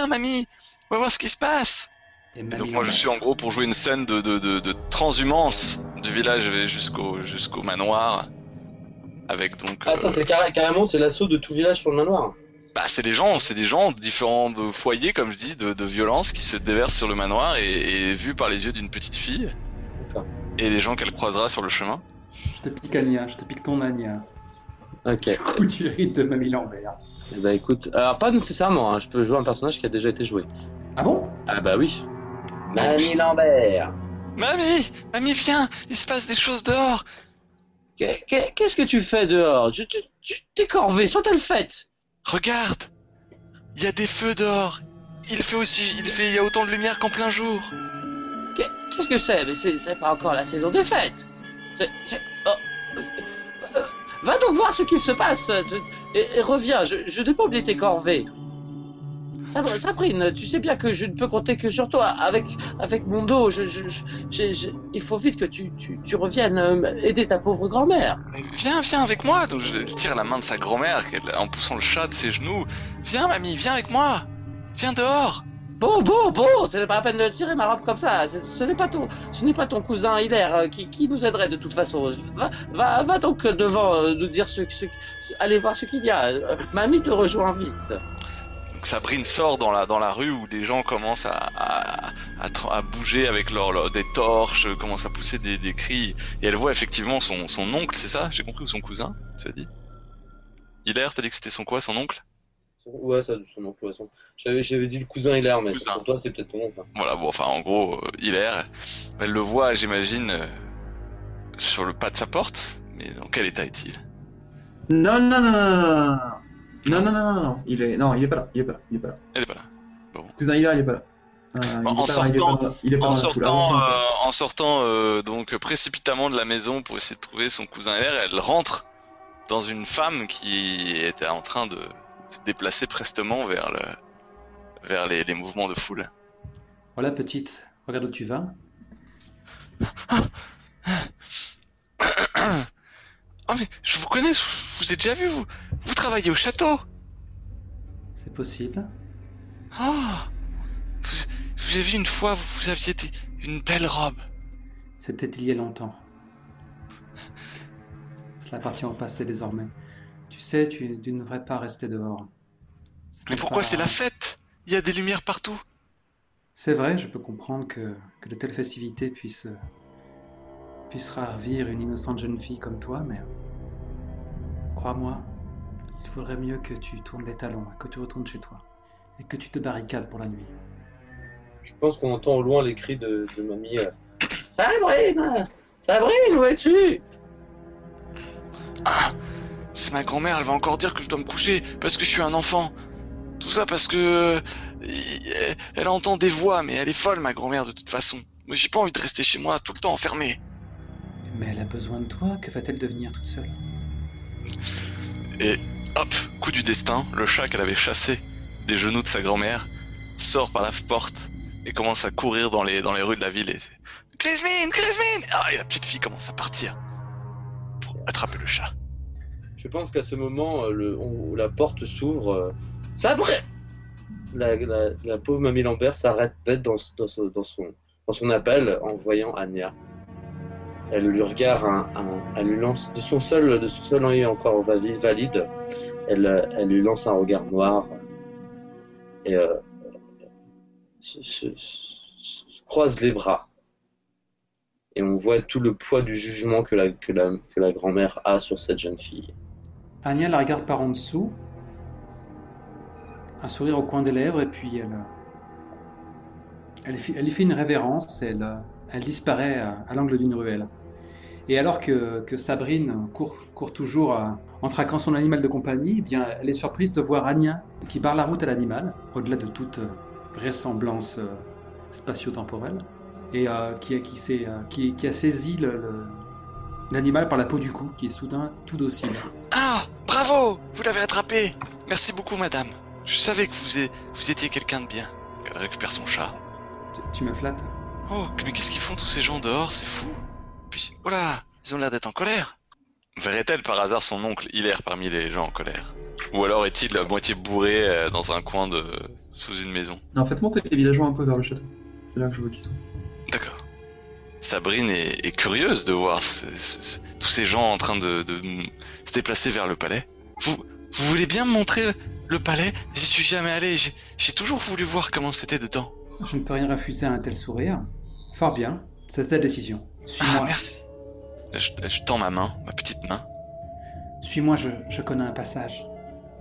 mamie, on va voir ce qui se passe. Et donc moi je suis en gros pour jouer une scène de transhumance du village jusqu'au manoir avec donc... Attends, c'est carrément c'est l'assaut de tout village sur le manoir. Bah c'est des gens de différents foyers comme je dis de violence qui se déversent sur le manoir et vus par les yeux d'une petite fille. D'accord. Et les gens qu'elle croisera sur le chemin. Je te pique Anya, je te pique ton Anya. Ok. Du coup tu hérites de Mamie Lambert. Bah écoute, alors pas nécessairement, hein, je peux jouer un personnage qui a déjà été joué. Ah bon? Ah bah oui. Mamie Lambert. Mamie, viens, il se passe des choses dehors. Qu'est-ce que tu fais dehors? Tes corvées, sont-elles faites? Regarde, il y a des feux dehors. Il y a autant de lumière qu'en plein jour. Qu'est-ce que c'est? Mais c'est pas encore la saison des fêtes. Va donc voir ce qu'il se passe et reviens. Je ne peux pas oublier tes corvées. Sabrine, tu sais bien que je ne peux compter que sur toi. Avec mon dos, il faut vite que tu reviennes aider ta pauvre grand-mère. Viens avec moi. Donc je tire la main de sa grand-mère en poussant le chat de ses genoux. Viens, mamie, viens avec moi. Viens dehors. Bon, ce n'est pas la peine de tirer ma robe comme ça. Ce n'est pas ton cousin Hilaire qui nous aiderait de toute façon. Va donc devant nous dire allez voir ce qu'il y a. Mamie te rejoint vite. Donc Sabrine sort dans la rue où les gens commencent à bouger avec des torches, commencent à pousser des cris. Et elle voit effectivement son oncle, c'est ça? J'ai compris, ou son cousin, tu as dit? Hilaire, t'as dit que c'était son oncle? Ouais, ça, son oncle, ouais. J'avais dit le cousin Hilaire, mais pour toi, c'est peut-être ton oncle. Hein. Voilà, bon, enfin, en gros, Hilaire, elle le voit, j'imagine, sur le pas de sa porte, mais dans quel état est-il? Non. Il est pas là. Elle est pas là. Bon. Cousin Hilaire, il est pas là. En sortant donc précipitamment de la maison pour essayer de trouver son cousin Hilaire, elle rentre dans une femme qui était en train de se déplacer prestement vers les mouvements de foule. Voilà, petite, regarde où tu vas. Oh mais je vous connais, je vous ai déjà vu, vous travaillez au château. C'est possible. Oh, vous avez vu une fois, vous aviez une belle robe. C'était il y a longtemps. Cela appartient au passé désormais. Tu sais, tu ne devrais pas rester dehors. Mais pourquoi c'est la fête? Il y a des lumières partout. C'est vrai, je peux comprendre que de telles festivités puissent ravir une innocente jeune fille comme toi, mais crois-moi, il faudrait mieux que tu tournes les talons, que tu retournes chez toi, et que tu te barricades pour la nuit. Je pense qu'on entend au loin les cris de mamie. Sabrine, où es-tu? Ah, c'est ma grand-mère, elle va encore dire que je dois me coucher parce que je suis un enfant. Tout ça parce que elle entend des voix, mais elle est folle, ma grand-mère, de toute façon. Moi, j'ai pas envie de rester chez moi tout le temps enfermé. Mais elle a besoin de toi, que va-t-elle devenir toute seule? Et hop, coup du destin, le chat qu'elle avait chassé des genoux de sa grand-mère sort par la porte et commence à courir dans les rues de la ville. Et Crismine! Ah, et la petite fille commence à partir pour attraper le chat. Je pense qu'à ce moment, la porte s'ouvre. Sabrine! La pauvre mamie Lambert s'arrête peut-être dans son appel en voyant Anya. Elle lui regarde, elle lui lance de son seul œil encore valide. Elle lui lance un regard noir et se croise les bras. Et on voit tout le poids du jugement que la grand-mère a sur cette jeune fille. Anya la regarde par en dessous, un sourire au coin des lèvres, et puis elle lui fait une révérence, et elle disparaît à l'angle d'une ruelle. Et alors que Sabrine court toujours en traquant son animal de compagnie, eh bien, elle est surprise de voir Anya qui barre la route à l'animal, au-delà de toute vraisemblance spatio-temporelle, et qui a saisi l'animal par la peau du cou, qui est soudain tout docile. Ah, bravo, vous l'avez attrapé. Merci beaucoup, madame. Je savais que vous étiez quelqu'un de bien. Elle récupère son chat. Tu me flattes? Oh, mais qu'est-ce qu'ils font tous ces gens dehors? C'est fou. Puis, oh là, ils ont l'air d'être en colère. Verrait-elle par hasard son oncle Hilaire parmi les gens en colère? Ou alors est-il à moitié bourré dans un coin sous une maison? Non, faites monter les villageois un peu vers le château. C'est là que je veux qu'ils sont. D'accord. Sabrine est curieuse de voir tous ces gens en train de se déplacer vers le palais. Vous voulez bien me montrer le palais? J'y suis jamais allé, j'ai toujours voulu voir comment c'était dedans. Je ne peux rien refuser à un tel sourire. Fort bien, c'est ta décision. Suis-moi. Ah, merci. Je tends ma main, ma petite main. Suis-moi, je connais un passage.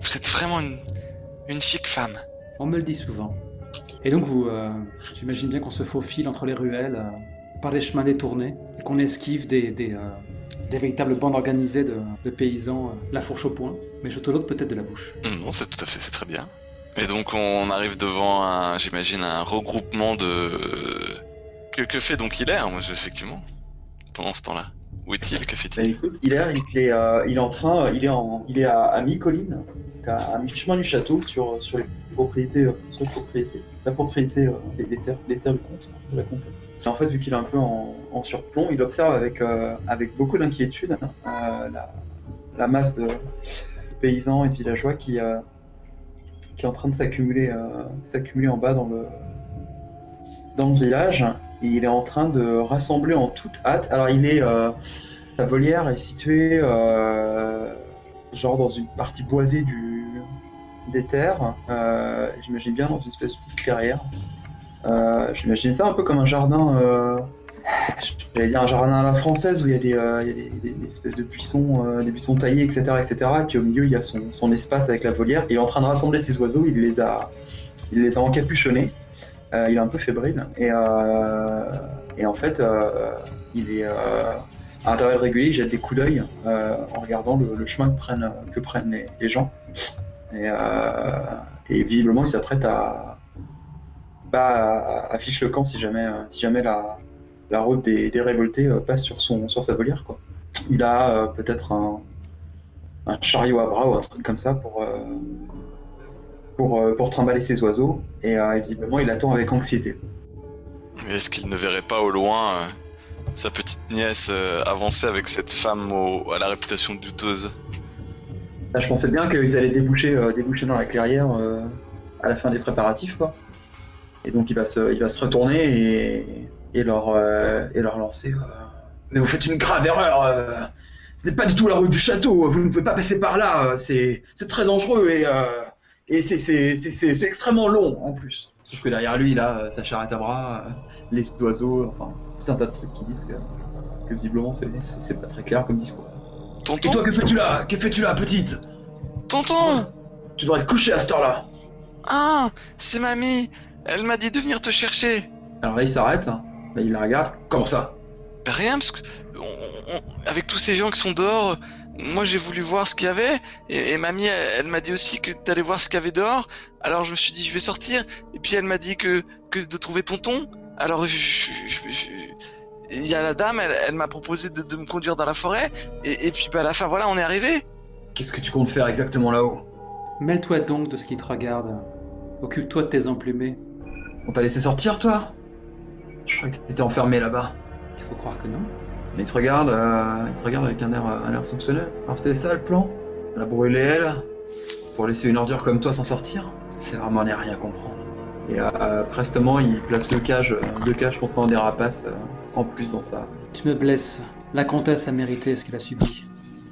Vous êtes vraiment une chic femme. On me le dit souvent. Et donc j'imagine bien qu'on se faufile entre les ruelles, par des chemins détournés, et qu'on esquive des véritables bandes organisées de paysans, la fourche au poing, mais je te l'ôte peut-être de la bouche. Non, c'est tout à fait, c'est très bien. Et donc on arrive devant j'imagine un regroupement de... Que fait donc Hilaire, moi, effectivement, pendant ce temps-là? Où est-il? Que fait-il? Écoute, Hilaire, il est à mi-colline, à mi-chemin du château, sur les propriétés, la propriété des terres du comte, de la comtesse. Et en fait, vu qu'il est un peu en surplomb, il observe avec beaucoup d'inquiétude la masse de paysans et villageois qui est en train de s'accumuler en bas dans le village. Et il est en train de rassembler en toute hâte. Alors sa volière est située genre dans une partie boisée des terres. J'imagine bien dans une espèce de petite clairière. J'imagine ça un peu comme un jardin, j'allais dire un jardin à la française où il y a des espèces de buissons, des buissons taillés, etc., etc. Et puis au milieu il y a son espace avec la volière. Il est en train de rassembler ses oiseaux. Il les a encapuchonnés. Il est un peu fébrile et en fait il est à intervalles réguliers, il jette des coups d'œil en regardant le chemin que prennent les gens et visiblement il s'apprête à afficher le camp si jamais la route des révoltés passe sur sa volière, quoi. Il a peut-être un chariot à bras ou un truc comme ça pour trimballer ses oiseaux, et visiblement il attend avec anxiété. Mais est-ce qu'il ne verrait pas au loin sa petite nièce avancer avec cette femme à la réputation douteuse? Là, je pensais bien qu'ils allaient déboucher dans la clairière à la fin des préparatifs, quoi. Et donc il va se retourner et leur lancer. Mais vous faites une grave erreur. Ce n'est pas du tout la route du château. Vous ne pouvez pas passer par là. C'est très dangereux et c'est extrêmement long en plus. Sauf que derrière lui, il a sa charrette à bras, les oiseaux, enfin tout un tas de trucs qui disent que visiblement c'est pas très clair comme discours. Tonton? Et toi, que fais-tu là? Que fais-tu là, petite? Tonton! Tu devrais te coucher à cette heure-là. Ah, c'est mamie. Elle m'a dit de venir te chercher. Alors là, il s'arrête. Là, il la regarde. Comment ça? Ben rien, parce que avec tous ces gens qui sont dehors, moi j'ai voulu voir ce qu'il y avait, et mamie elle m'a dit aussi que t'allais voir ce qu'il y avait dehors. Alors je me suis dit je vais sortir, et puis elle m'a dit que de trouver tonton. Alors il y a la dame, elle m'a proposé de me conduire dans la forêt, et puis à la fin voilà, on est arrivé. Qu'est-ce que tu comptes faire exactement là-haut? Mêle-toi donc de ce qui te regarde. Occupe-toi de tes emplumés. On t'a laissé sortir, toi? Je croyais que t'étais enfermé là-bas. Il faut croire que non. Mais il te regarde avec un air soupçonneux. Alors c'était ça le plan? La brûler elle, pour laisser une ordure comme toi s'en sortir? C'est vraiment rien à comprendre. Et prestement, il place deux cages contenant des rapaces en plus dans ça. Tu me blesses. La comtesse a mérité ce qu'elle a subi.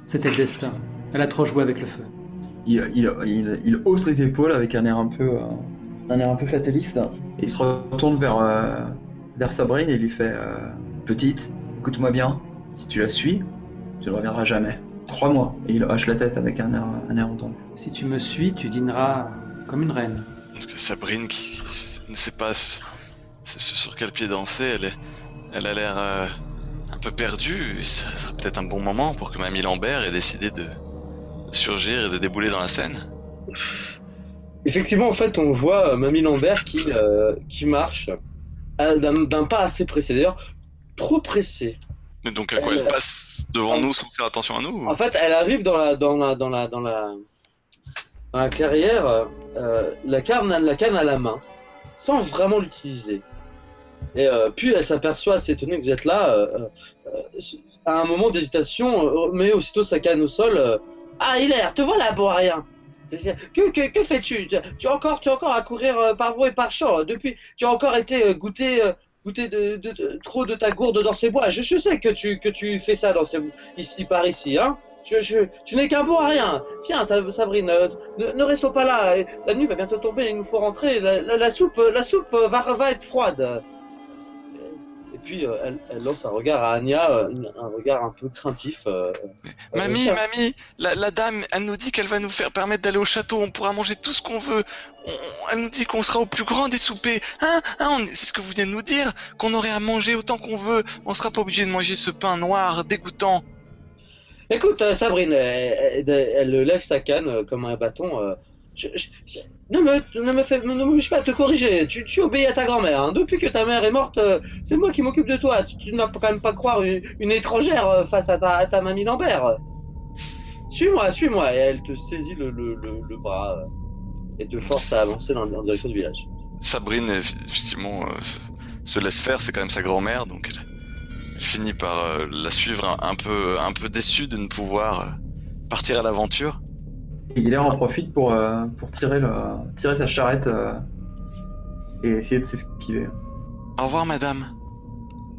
C'était le destin. Elle a trop joué avec le feu. Il hausse les épaules avec un air un peu fataliste. Et il se retourne vers Sabrine et lui fait petite, écoute-moi bien, si tu la suis, tu ne reviendras jamais. Crois-moi. Et il hoche la tête avec un air entendu. Si tu me suis, tu dîneras comme une reine. Sabrine qui ne sait pas sur quel pied danser, elle a l'air un peu perdue. Ce serait peut-être un bon moment pour que Mamie Lambert ait décidé de surgir et de débouler dans la scène. Effectivement, en fait, on voit Mamie Lambert qui marche d'un pas assez pressé, d'ailleurs trop pressé. Mais donc à quoi elle passe devant nous sans faire attention à nous? En fait, elle arrive dans la clairière, la canne à la main, sans vraiment l'utiliser. Et puis elle s'aperçoit, assez étonnée que vous êtes là, à un moment d'hésitation, met aussitôt sa canne au sol. Ah Hilaire, te voilà pour rien. Que fais-tu? Tu as encore à courir par voie et par champ. Depuis, tu as encore été goûter trop de ta gourde dans ces bois. Je sais que tu fais ça ici par ici, hein. Tu n'es qu'un bon à rien. Tiens, Sabrine, ne restons pas là. La nuit va bientôt tomber, il nous faut rentrer. La soupe va être froide. Et puis elle lance un regard à Anya, un regard un peu craintif. Mamie, la dame, elle nous dit qu'elle va nous faire permettre d'aller au château. On pourra manger tout ce qu'on veut. Elle nous dit qu'on sera au plus grand des soupers. C'est ce que vous venez de nous dire, qu'on aurait à manger autant qu'on veut. On sera pas obligé de manger ce pain noir dégoûtant. Écoute, Sabrine, elle lève sa canne comme un bâton. Ne me bouge pas te corriger. Tu obéis à ta grand-mère. Hein. Depuis que ta mère est morte, c'est moi qui m'occupe de toi. Tu ne vas quand même pas croire une étrangère face à ta mamie Lambert. Suis-moi. Et elle te saisit le bras et te force à avancer en direction du village. Sabrine, effectivement, se laisse faire. C'est quand même sa grand-mère, donc elle finit par la suivre un peu déçue de ne pouvoir partir à l'aventure. Et Hilaire en profite pour tirer sa charrette et essayer de s'esquiver. Au revoir, madame.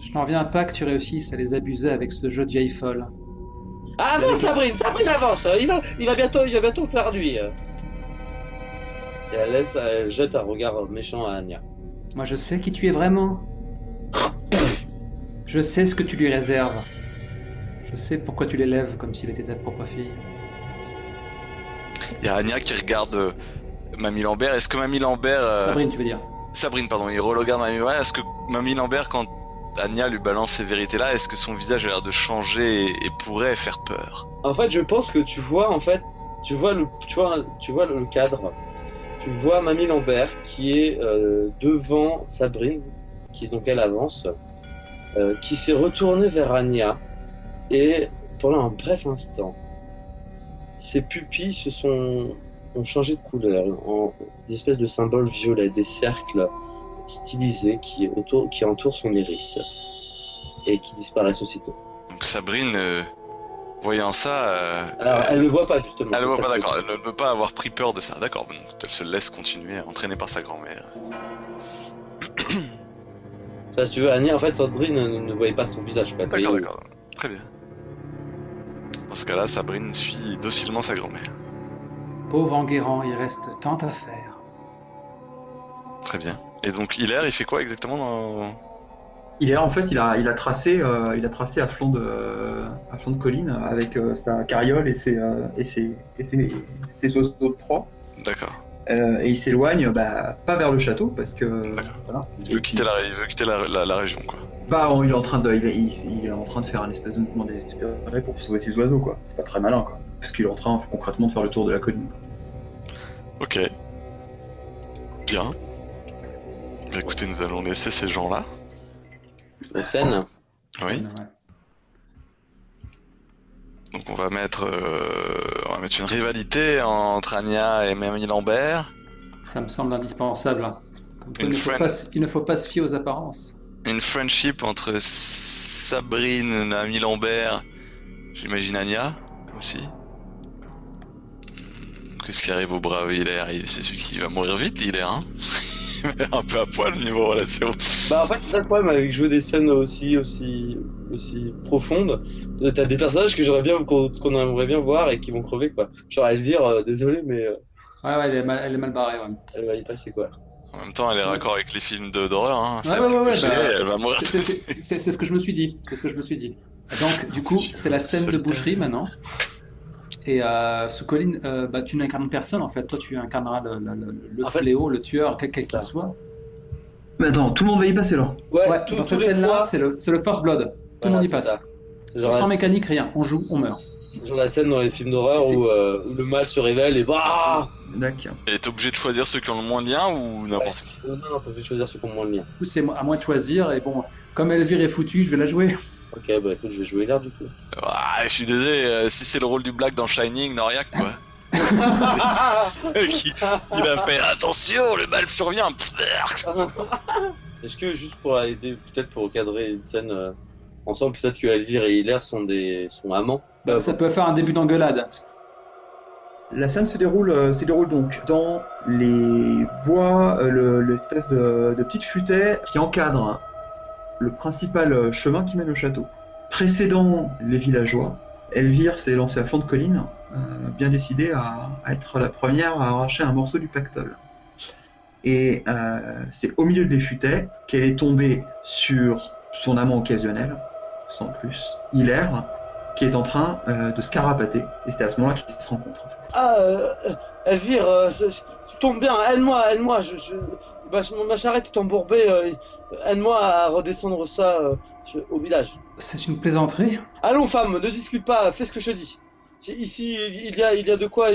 Je n'en reviens pas que tu réussisses à les abuser avec ce jeu de vieille folle. Avance, Sabrine avance. Il va bientôt faire nuit. Et elle jette un regard méchant à Anya. Moi, je sais qui tu es vraiment. Je sais ce que tu lui réserves. Je sais pourquoi tu l'élèves comme s'il était ta propre fille. Il y a Anya qui regarde Mamie Lambert. Est-ce que Mamie Lambert... Sabrine, tu veux dire? Sabrine, pardon. Il regarde Mamie Lambert. Est-ce que Mamie Lambert, quand Anya lui balance ces vérités-là, est-ce que son visage a l'air de changer et pourrait faire peur? En fait, je pense que tu vois le cadre. Tu vois Mamie Lambert qui est devant Sabrine, qui donc elle avance, qui s'est retournée vers Anya et pendant un bref instant, ses pupilles ont changé de couleur en des espèces de symboles violets, des cercles stylisés qui entourent son iris et qui disparaissent aussitôt. Donc Sabrine, voyant ça... Alors elle ne le voit pas justement. Elle ne voit pas, d'accord. Elle ne peut pas avoir pris peur de ça, d'accord. Donc elle se laisse continuer, entraînée par sa grand-mère. Si tu veux, Anya, en fait, Sandrine ne voyait pas son visage. Quoi. D'accord. Très bien. Dans ce cas-là, Sabrine suit docilement sa grand-mère. Pauvre Enguerrand, il reste tant à faire. Très bien. Et donc Hilaire, il fait quoi exactement dans... Hilaire, en fait, il a tracé à flanc de colline avec sa carriole et ses oiseaux de proie. D'accord. Et il s'éloigne, pas vers le château parce que. Voilà. Il veut quitter la région, quoi. Il est en train de faire un espèce de mouvement désespéré pour sauver ses oiseaux, quoi. C'est pas très malin, quoi. Parce qu'il est en train concrètement de faire le tour de la colline. Ok. Bien. Écoutez, nous allons laisser ces gens-là. Donc scène. Oui. Donc on va mettre une rivalité entre Anya et Mamie Lambert. Ça me semble indispensable. Hein. Il ne faut pas se fier aux apparences. Une friendship entre Sabrine, Mamie Lambert, j'imagine Anya aussi. Qu'est-ce qui arrive au brave Hilaire? C'est celui qui va mourir vite, Hilaire, hein. Un peu à poil niveau relation. En fait, c'est ça le problème avec jouer des scènes aussi profondes. T'as des personnages que qu'on aimerait bien voir et qui vont crever, quoi. Genre Elvire, désolé, mais. Ouais, elle est mal barrée, ouais. Elle va y passer, quoi. En même temps, elle est raccord avec les films d'horreur, hein. Ouais, elle va mourir. C'est ce que je me suis dit. Donc, du coup, c'est la scène de boucherie maintenant. Et sous colline, tu n'incarnes personne en fait. Toi, tu incarneras le fléau, le tueur, quel qu'il soit. Mais attends, tout le monde va y passer là. Ouais, dans cette scène-là, c'est le First Blood. Tout le monde y passe. Sans mécanique, rien. On joue, on meurt. C'est genre la scène dans les films d'horreur où le mal se révèle et bah. D'accord. Et t'es obligé de choisir ceux qui ont le moins de lien ou n'importe qui? Non, t'es obligé de choisir ceux qui ont le moins de lien. Du coup, c'est à moi de choisir. Et bon, comme Elvire est foutue, je vais la jouer. Ok, écoute, je vais jouer l'air du coup. Je suis désolé, si c'est le rôle du Black dans Shining, Noriak, quoi. Il a fait attention, le mal survient. Est-ce que juste pour aider, peut-être pour recadrer une scène ensemble, peut-être que Elvire et Hilaire sont amants. Ça peut faire un début d'engueulade. La scène se déroule donc dans les bois, l'espèce de petite futaie qui encadre le principal chemin qui mène au château. Précédant les villageois, Elvire s'est lancée à flanc de colline, bien décidée à être la première à arracher un morceau du pactole. Et c'est au milieu des futaies qu'elle est tombée sur son amant occasionnel, sans plus, Hilaire, qui est en train de se carapater. Et c'est à ce moment-là qu'ils se rencontrent. Ah, Elvire, tu tombes bien, aide-moi, ma charrette est embourbée, aide-moi à redescendre ça au village. C'est une plaisanterie? Allons, femme, ne discute pas, fais ce que je te dis. Ici, il y a de quoi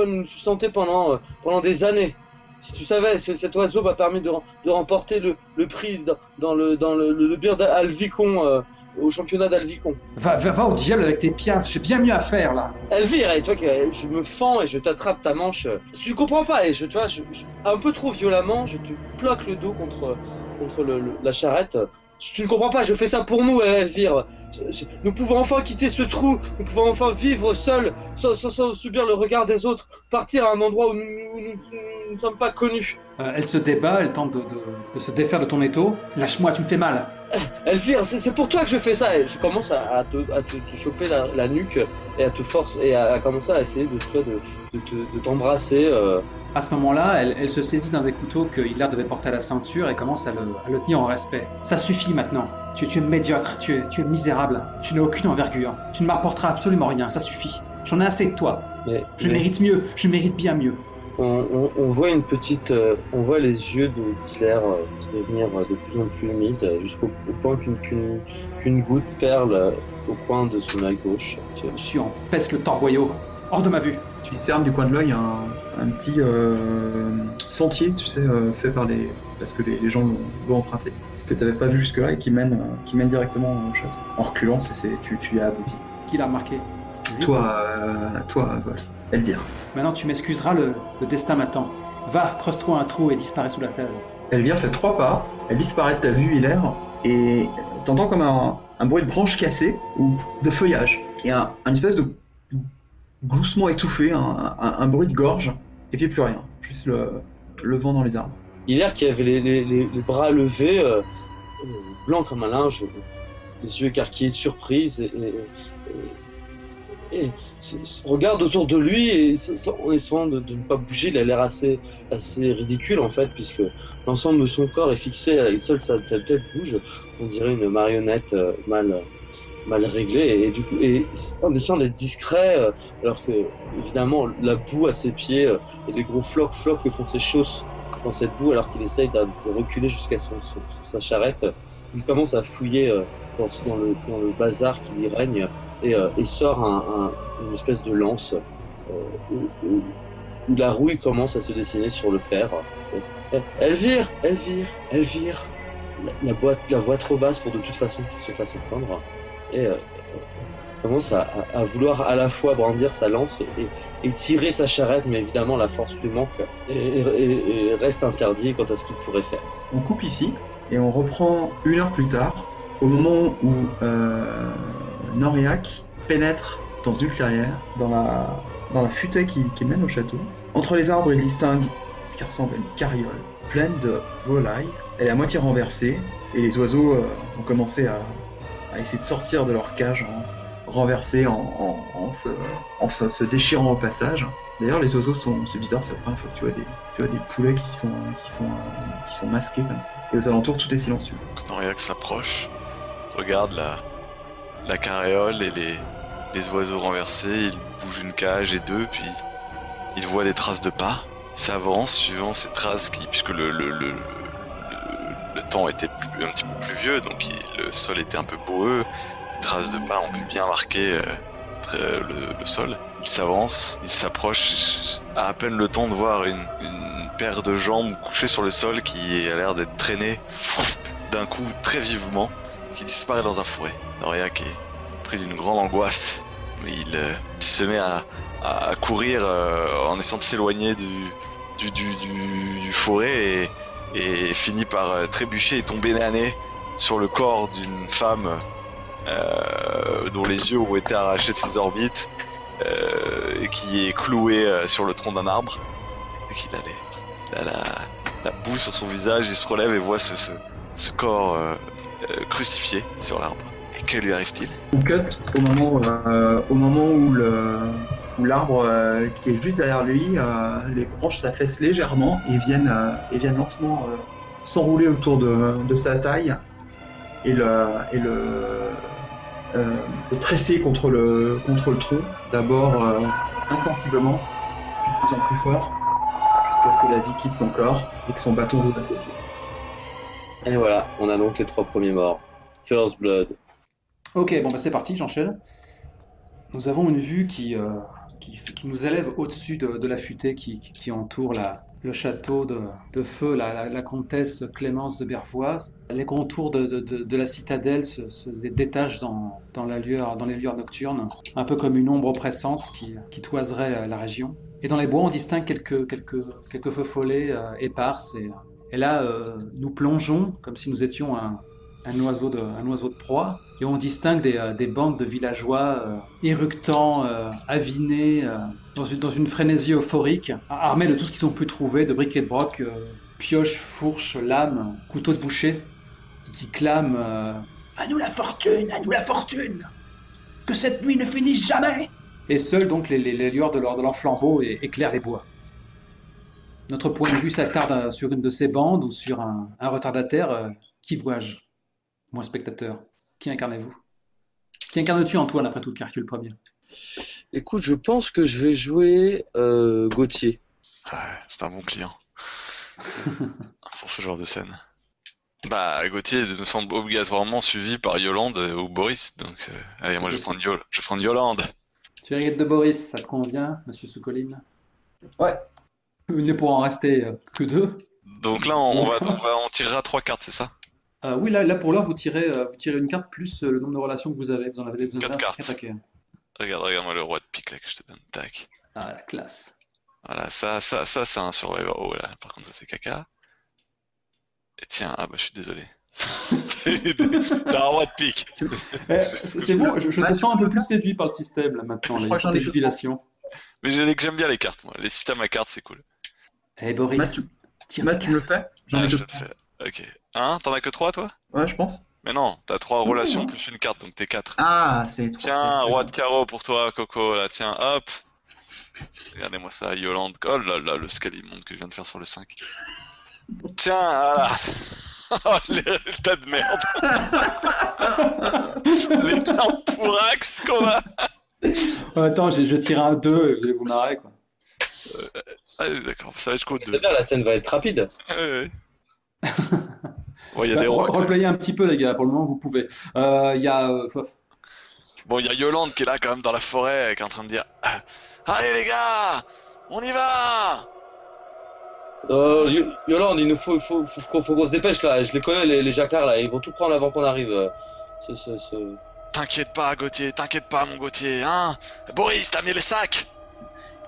nous sustenter pendant des années. Si tu savais, cet oiseau m'a permis de remporter le prix dans le beer d'Alvicon, au championnat d'Alvicon. Va au diable avec tes piafs, j'ai bien mieux à faire là. Elvire, et toi, je me fends et je t'attrape ta manche. Tu ne comprends pas, et je un peu trop violemment, je te plaque le dos contre la charrette. Tu ne comprends pas, je fais ça pour nous, Elvire. Nous pouvons enfin quitter ce trou, nous pouvons enfin vivre seuls, sans subir le regard des autres, partir à un endroit où nous ne sommes pas connus. Elle se débat, elle tente de se défaire de ton étau. Lâche-moi, tu me fais mal. Elvire, c'est pour toi que je fais ça. Et je commence à te choper la nuque et à te forcer et à commencer à essayer de t'embrasser. À ce moment-là, elle se saisit d'un des couteaux que Hilaire devait porter à la ceinture et commence à le tenir en respect. Ça suffit maintenant. Tu es médiocre, tu es misérable. Tu n'as aucune envergure. Tu ne m'apporteras absolument rien, ça suffit. J'en ai assez de toi. Je mérite mieux, je mérite bien mieux. On voit on voit les yeux d'Hilaire devenir de plus en plus humides, jusqu'au point qu'une goutte perle au coin de son œil gauche. Tu en pèses le torboyau. Hors de ma vue. Tu lui cernes du coin de l'œil un petit sentier, tu sais, fait parce que les gens l'ont emprunté, que tu n'avais pas vu jusque-là et qui mène directement au château. En reculant, tu y as abouti. Qui l'a remarqué? Toi, Volst, Elvire. Maintenant, tu m'excuseras, le destin m'attend. Va, creuse-toi un trou et disparais sous la terre. Elvire fait 3 pas, elle disparaît de ta vue, Hilaire, et t'entends comme un bruit de branches cassées ou de feuillage, et un espèce de gloussement étouffé, un bruit de gorge, et puis plus rien, juste le vent dans les arbres. Hilaire qui avait les bras levés, blanc comme un linge, les yeux écarquillés de surprise, et regarde autour de lui et en essayant de ne pas bouger. Il a l'air assez ridicule en fait, puisque l'ensemble de son corps est fixé et seule sa tête bouge. On dirait une marionnette mal réglée, et en essayant d'être discret, alors que évidemment la boue à ses pieds et les gros flocs que font ses chausses dans cette boue, alors qu'il essaye de reculer jusqu'à sa charrette. Il commence à fouiller dans le bazar qui y règne, et sort une espèce de lance où la rouille commence à se dessiner sur le fer. Elvire, la voix trop basse pour de toute façon qu'il se fasse entendre, et commence à vouloir à la fois brandir sa lance et tirer sa charrette, mais évidemment la force lui manque et reste interdit quant à ce qu'il pourrait faire. On coupe ici et on reprend 1 heure plus tard, au moment où Noriak pénètre dans une clairière, dans la futaie qui mène au château. Entre les arbres, il distingue ce qui ressemble à une carriole pleine de volailles. Elle est à moitié renversée et les oiseaux ont commencé à essayer de sortir de leur cage, renversés en se déchirant au passage. D'ailleurs, les oiseaux c'est bizarre, c'est la première fois que tu vois des poulets qui sont masqués comme ça. Et aux alentours, tout est silencieux. Noriak s'approche, regarde la carriole et les oiseaux renversés, il bouge une cage et 2, puis il voit des traces de pas, s'avance suivant ces traces puisque le temps était un petit peu pluvieux, donc le sol était un peu boueux, les traces de pas ont pu bien marquer le sol. Il s'avance, il s'approche, a à peine le temps de voir une paire de jambes couchées sur le sol qui a l'air d'être traînée d'un coup très vivement, qui disparaît dans un fourré. Noriak est pris d'une grande angoisse, mais il se met à courir en essayant de s'éloigner du fourré, et finit par trébucher et tomber nez à nez sur le corps d'une femme dont les yeux ont été arrachés de ses orbites et qui est clouée sur le tronc d'un arbre. Et qu'il a la boue sur son visage, il se relève et voit ce corps crucifié sur l'arbre. Et que lui arrive-t-il? On cut au moment où l'arbre qui est juste derrière lui, les branches s'affaissent légèrement et viennent lentement s'enrouler autour de sa taille et le presser contre le tronc, d'abord insensiblement, puis de plus en plus fort, jusqu'à ce que la vie quitte son corps et que son bâton roule à ses pieds. Et voilà, on a donc les 3 premiers morts. First Blood. Ok, bon bah c'est parti, j'enchaîne. Nous avons une vue qui nous élève au-dessus de la futaie qui entoure le château de feu, la comtesse Clémence de Bervoise. Les contours de la citadelle se détachent dans les lueurs nocturnes, un peu comme une ombre oppressante qui toiserait la région. Et dans les bois, on distingue quelques feux follets éparses. Et là, nous plongeons comme si nous étions un oiseau de proie. Et on distingue des bandes de villageois éructants, avinés, dans une frénésie euphorique, armés de tout ce qu'ils ont pu trouver, de briquet de broc, pioches, fourches, lames, couteaux de boucher, qui clament à nous la fortune, à nous la fortune, que cette nuit ne finisse jamais. Et seuls donc les lueurs de leurs flambeaux éclairent les bois. Notre point de vue s'attarde sur une de ces bandes ou sur un retardataire. Qui vois-je? Moi, spectateur. Qui incarnez-vous? Qui incarnes-tu, Antoine, après tout, car tu es le premier? Écoute, je pense que je vais jouer Gauthier. Ouais, c'est un bon client. Pour ce genre de scène. Bah, Gauthier me semble obligatoirement suivi par Yolande ou Boris, donc allez, moi je vais prendre Yolande. Tu hérites de Boris, ça te convient, monsieur Soukoline? Ouais. Il ne pourra en rester que 2. Donc là, on tirera 3 cartes, c'est ça? Oui, là pour l'heure, vous tirez une carte plus le nombre de relations que vous avez. Vous en avez 4 cartes. Attaquer. Regarde-moi le roi de pique là que je te donne. Tac. Ah, la classe. Voilà, ça c'est un survivor. Oh là, par contre ça c'est caca. Et tiens, ah bah je suis désolé. T'as un roi de pique. C'est bon, je te sens un peu plus séduit par le système là maintenant, les jubilations. Mais j'aime bien les cartes moi, les systèmes à cartes c'est cool. Eh Boris, Matt, tu me le fais? Je te le fais. Ok. T'en as que 3 toi? Ouais, je pense. Mais non, t'as 3 relations plus une carte, donc t'es 4. Ah, c'est 3. Tiens, roi de carreau pour toi, Coco, là, tiens, hop. Regardez-moi ça, Yolande. Oh là là, le scalimond que je viens de faire sur le 5. Tiens, voilà. Oh, les tas de merde. Les cartes pourrax qu'on a. Attends, je tire un 2 et vous allez vous marrer, quoi. D'accord, ça va jusqu'au 2. C'est bien, la scène va être rapide. Ouais. Bon, y a des rois. Replayez un petit peu, les gars, pour le moment, vous pouvez. Il y a... Bon, il y a Yolande qui est là, quand même, dans la forêt, qui est en train de dire allez, les gars, on y va. Yolande, il nous faut qu'on se dépêche, là. Je les connais, les jacquards, là. Ils vont tout prendre avant qu'on arrive. T'inquiète pas, Gauthier, t'inquiète pas, mon Gauthier, hein. Boris, t'as mis les sacs.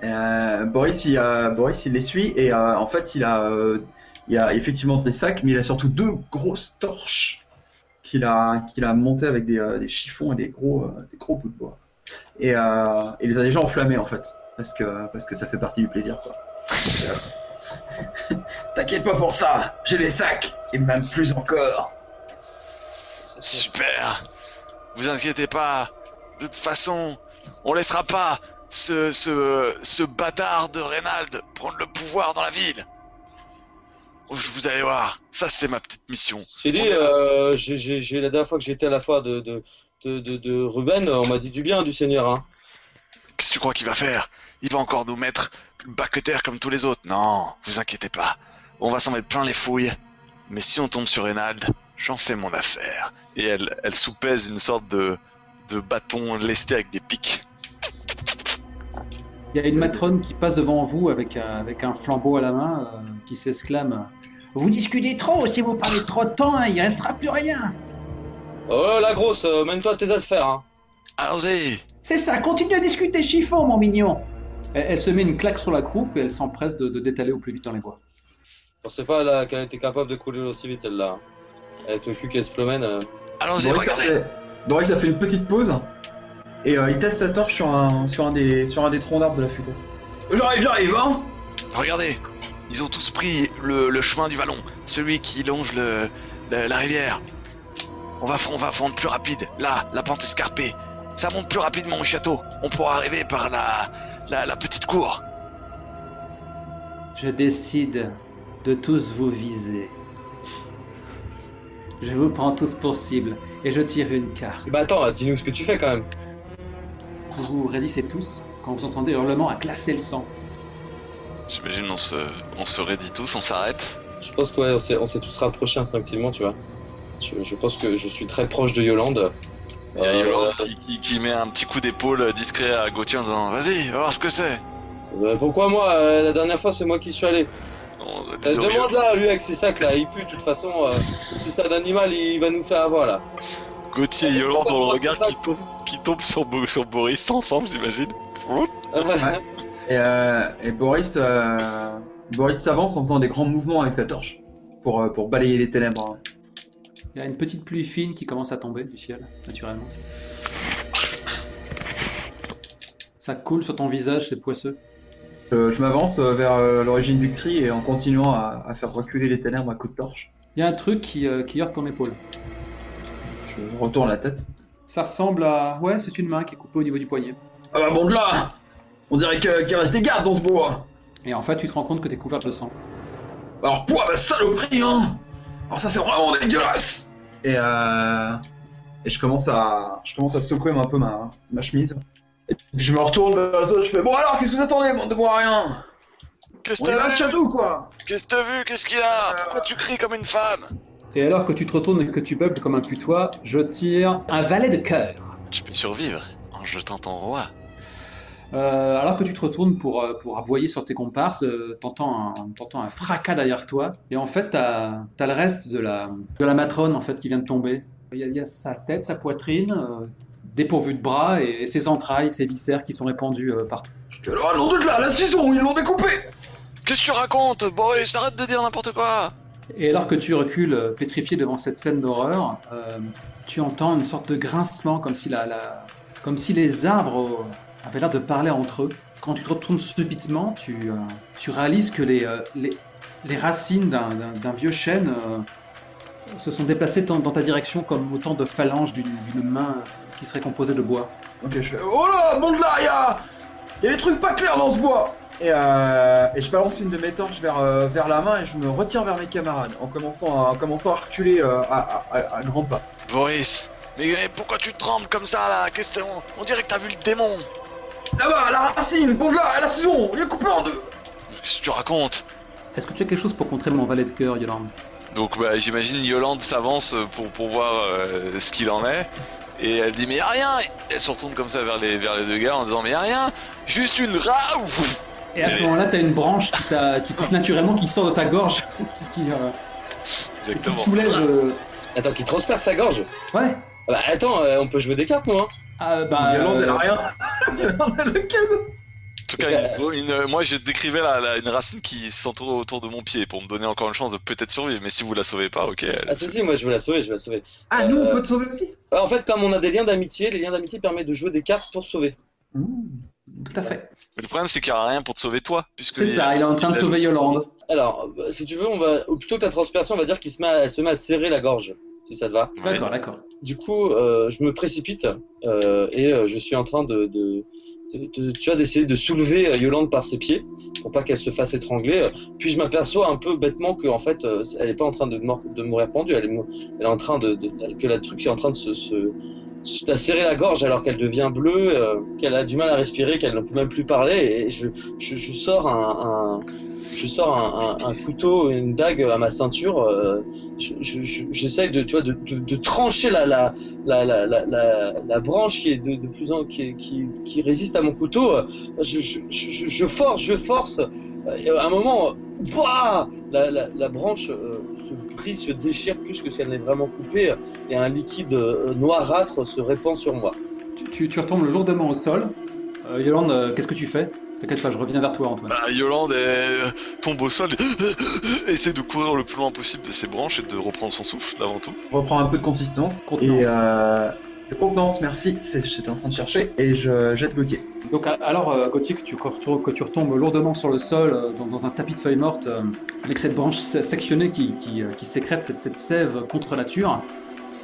Boris, il les suit et en fait, il a effectivement des sacs, mais il a surtout 2 grosses torches qu'il a montées avec des chiffons et des gros bouts de bois. Et il les a déjà enflammés en fait, parce que ça fait partie du plaisir, quoi. T'inquiète pas pour ça, j'ai les sacs et même plus encore. Super. Vous inquiétez pas. De toute façon, on laissera pas ce bâtard de Reynald prendre le pouvoir dans la ville. Vous allez voir, ça c'est ma petite mission. J'ai dit, j'ai la dernière fois que j'étais à la foire de Ruben, on m'a dit du bien du Seigneur. Hein. Qu'est-ce que tu crois qu'il va faire? Il va encore nous mettre bac-terre comme tous les autres. Non, vous inquiétez pas. On va s'en mettre plein les fouilles. Mais si on tombe sur Reynald, j'en fais mon affaire. Et elle soupèse une sorte de bâton lesté avec des pics. Il y a une matrone qui passe devant vous avec un flambeau à la main, qui s'exclame « Vous discutez trop, si vous parlez trop de temps, il restera plus rien !» Oh la grosse, mène-toi tes affaires. Hein. Allons-y. C'est ça, continue à discuter chiffon, mon mignon. Elle se met une claque sur la croupe et elle s'empresse de détaler au plus vite dans les bois. Je pensais pas qu'elle était capable de couler aussi vite celle-là. Avec le cul qui se promène. Allons-y, regardez. Boris a fait une petite pause et il teste sa torche sur un des troncs d'arbres de la futaie. J'arrive, hein. Regardez, ils ont tous pris le chemin du vallon, celui qui longe la rivière. On va fondre plus rapide. Là, la pente escarpée. Ça monte plus rapidement au château. On pourra arriver par la petite cour. Je décide de tous vous viser. Je vous prends tous pour cible et je tire une carte. Bah attends, dis-nous ce que tu fais quand même. Vous vous raidissez tous quand vous entendez hurlements à glacer le sang. J'imagine on se raidit tous, on s'arrête. Je pense que ouais, on s'est tous rapprochés instinctivement, tu vois. Je pense que je suis très proche de Yolande. Il y a Yolande qui met un petit coup d'épaule discret à Gauthier en disant vas-y, va voir ce que c'est. Pourquoi moi la dernière fois c'est moi qui suis allé. Demande-là, lui avec ses sacs là, il pue de toute façon. Si c'est un animal, il va nous faire avoir là. Gauthier et Yolande dans le regard qui tombe sur Boris ensemble, j'imagine. Et Boris s'avance en faisant des grands mouvements avec sa torche pour balayer les ténèbres. Il y a une petite pluie fine qui commence à tomber du ciel, naturellement. Ça coule sur ton visage, c'est poisseux. Je m'avance vers l'origine du cri et en continuant à faire reculer les ténèbres à coups de torche. Il y a un truc qui heurte ton épaule. Je retourne la tête. Ça ressemble à... Ouais, c'est une main qui est coupée au niveau du poignet. Ah bah bon de là. On dirait qu'il reste des gardes dans ce bois. Et en fait, tu te rends compte que t'es couvert de sang. Alors pouah, bah saloperie hein. Alors ça c'est vraiment dégueulasse. Et je commence à secouer un peu ma chemise. Et puis je me retourne vers les autres, je fais bon alors qu'est-ce que vous attendez bande de moi rien. Qu'est-ce On que y va t'as à ce vu château ou quoi? Qu'est-ce que t'as vu? Qu'est-ce qu'il y a? Pourquoi tu cries comme une femme? Et alors que tu te retournes et que tu beubles comme un putois, je tire un valet de cœur. Tu peux survivre en jetant ton roi. Alors que tu te retournes pour aboyer sur tes comparses, t'entends un fracas derrière toi, et en fait t'as le reste de la matrone en fait qui vient de tomber. Il y a sa tête, sa poitrine, dépourvue de bras, et ses entrailles, ses viscères qui sont répandus partout. Alors nom de là, la saison, ils l'ont découpé. Qu'est-ce que tu racontes, Boris? Arrête de dire n'importe quoi. Et alors que tu recules pétrifié devant cette scène d'horreur, tu entends une sorte de grincement comme si les arbres avaient l'air de parler entre eux. Quand tu te retournes subitement, tu réalises que les racines d'un vieux chêne se sont déplacées dans ta direction comme autant de phalanges d'une main qui serait composée de bois. Ok, je fais oh là, bon de là, y a des trucs pas clairs dans ce bois. Et je balance une de mes torches vers la main et je me retire vers mes camarades en commençant à reculer à grands pas. Boris, mais pourquoi tu trembles comme ça là? On dirait que t'as vu le démon. Là-bas, la racine, bon de là, la saison, il est coupé en deux. Qu'est-ce que tu racontes? Est-ce que tu as quelque chose pour contrer mon valet de cœur, Yolande? Donc j'imagine Yolande s'avance pour voir ce qu'il en est. Et elle dit mais y'a rien. Elle se retourne comme ça vers les deux gars en disant mais y'a rien. Juste une rave. Et à ce moment-là, t'as une branche qui touche naturellement, qui sort de ta gorge, qui te soulève. Attends, qui transperce sa gorge? Ouais. Bah attends, on peut jouer des cartes, moi. Yolande, elle a rien. Yolande, elle a le cadeau. En tout cas, moi je décrivais une racine qui s'entourait autour de mon pied pour me donner encore une chance de peut-être survivre. Mais si vous la sauvez pas, ok. Ah si, moi je vais la sauver. Ah, nous on peut te sauver aussi? En fait, comme on a des liens d'amitié, les liens d'amitié permettent de jouer des cartes pour sauver. Tout à fait. Mais le problème c'est qu'il n'y aura rien pour te sauver toi. C'est ça, il est en train de sauver Yolande. Alors, si tu veux, ou plutôt que la transpercer, on va dire qu'elle se met à serrer la gorge, si ça te va. Ouais. D'accord. Du coup, je me précipite et je suis en train d'essayer de soulever Yolande par ses pieds pour pas qu'elle se fasse étrangler. Puis je m'aperçois un peu bêtement que en fait, elle est pas en train de mourir pendue. Elle est en train que le truc est en train de se serrer la gorge alors qu'elle devient bleue, qu'elle a du mal à respirer, qu'elle ne peut même plus parler. Et je sors un couteau, une dague à ma ceinture. J'essaye de trancher la branche qui est qui résiste à mon couteau. Je force. Et à un moment, la branche se brise, se déchire plus que si elle n'est vraiment coupée, et un liquide noirâtre se répand sur moi. Tu retombes lourdement au sol. Yolande, qu'est-ce que tu fais? T'inquiète pas, je reviens vers toi, Antoine. Yolande tombe au sol et essaie de courir le plus loin possible de ses branches et de reprendre son souffle avant tout. Je reprends un peu de consistance. Contenance. Et de contenance, merci, j'étais en train de chercher. Et je jette Gauthier. Donc alors, Gauthier, que tu retombes lourdement sur le sol, dans un tapis de feuilles mortes, avec cette branche sectionnée qui sécrète cette sève contre nature,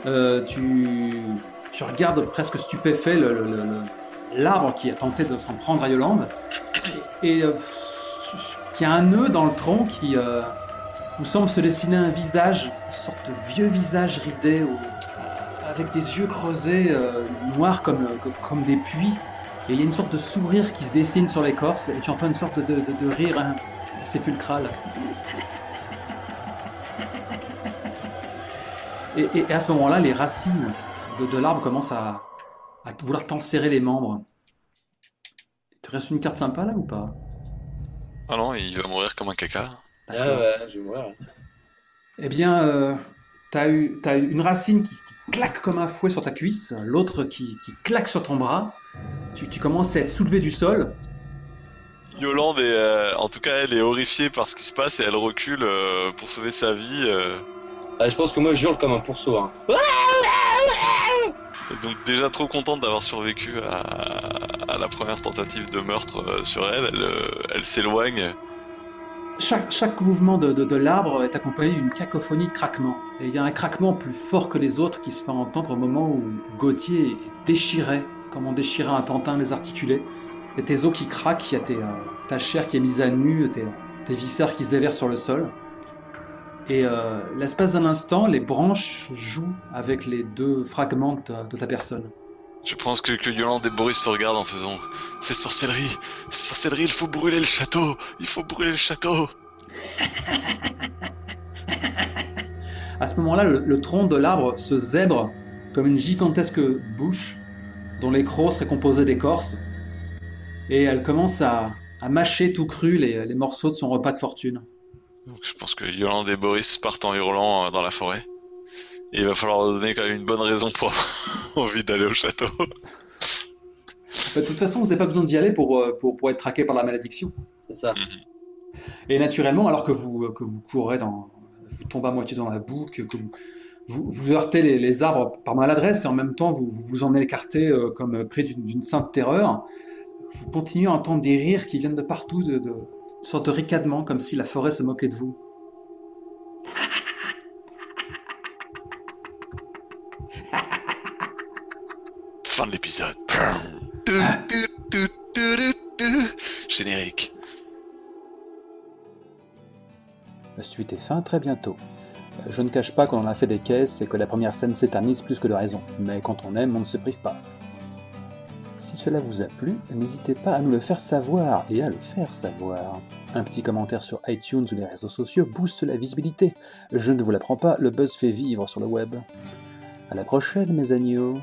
tu regardes presque stupéfait l'arbre qui a tenté de s'en prendre à Yolande, et qui a un nœud dans le tronc qui nous semble se dessiner un visage, une sorte de vieux visage ridé, avec des yeux creusés, noirs comme des puits. Et il y a une sorte de sourire qui se dessine sur l'écorce, et tu entends une sorte de rire sépulcral. Et à ce moment-là, les racines de l'arbre commencent à vouloir t'en serrer les membres. Il te reste une carte sympa là ou pas? Ah non, il va mourir comme un caca. Ah ouais, je vais mourir. Eh bien, t'as une racine qui claque comme un fouet sur ta cuisse, l'autre qui claque sur ton bras. Tu commences à être soulevé du sol. Yolande en tout cas, elle est horrifiée par ce qui se passe et elle recule pour sauver sa vie. Je pense que moi je hurle comme un pourceau. Hein. Donc déjà trop contente d'avoir survécu à la première tentative de meurtre sur elle, elle s'éloigne. Chaque mouvement de l'arbre est accompagné d'une cacophonie de craquements. Et il y a un craquement plus fort que les autres qui se fait entendre au moment où Gauthier est déchiré, comme on déchirait un pantin désarticulé. Il y a tes os qui craquent, il y a ta chair qui est mise à nu, tes viscères qui se déversent sur le sol. Et l'espace d'un instant, les branches jouent avec les deux fragments de ta personne. Je pense que Yolande et Boris se regardent en faisant « C'est sorcellerie, il faut brûler le château, il faut brûler le château !» À ce moment-là, le tronc de l'arbre se zèbre comme une gigantesque bouche dont l'écrou serait composé d'écorce, et elle commence à mâcher tout cru les morceaux de son repas de fortune. Donc je pense que Yolande et Boris partent en hurlant dans la forêt. Et il va falloir leur donner quand même une bonne raison pour avoir envie d'aller au château. De toute façon, vous n'avez pas besoin d'y aller pour être traqué par la malédiction. C'est ça. Et naturellement, alors que vous courez vous tombez à moitié dans la boue, que vous heurtez les arbres par maladresse, et en même temps vous en écartez comme pris d'une sainte terreur, vous continuez à entendre des rires qui viennent de partout, de sorte de ricanement, comme si la forêt se moquait de vous. Fin de l'épisode. Générique. La suite est fin très bientôt. Je ne cache pas qu'on en a fait des caisses et que la première scène s'éternise plus que de raison, mais quand on aime, on ne se prive pas. Si cela vous a plu, n'hésitez pas à nous le faire savoir et à le faire savoir. Un petit commentaire sur iTunes ou les réseaux sociaux booste la visibilité. Je ne vous l'apprends pas, le buzz fait vivre sur le web. À la prochaine, mes agneaux.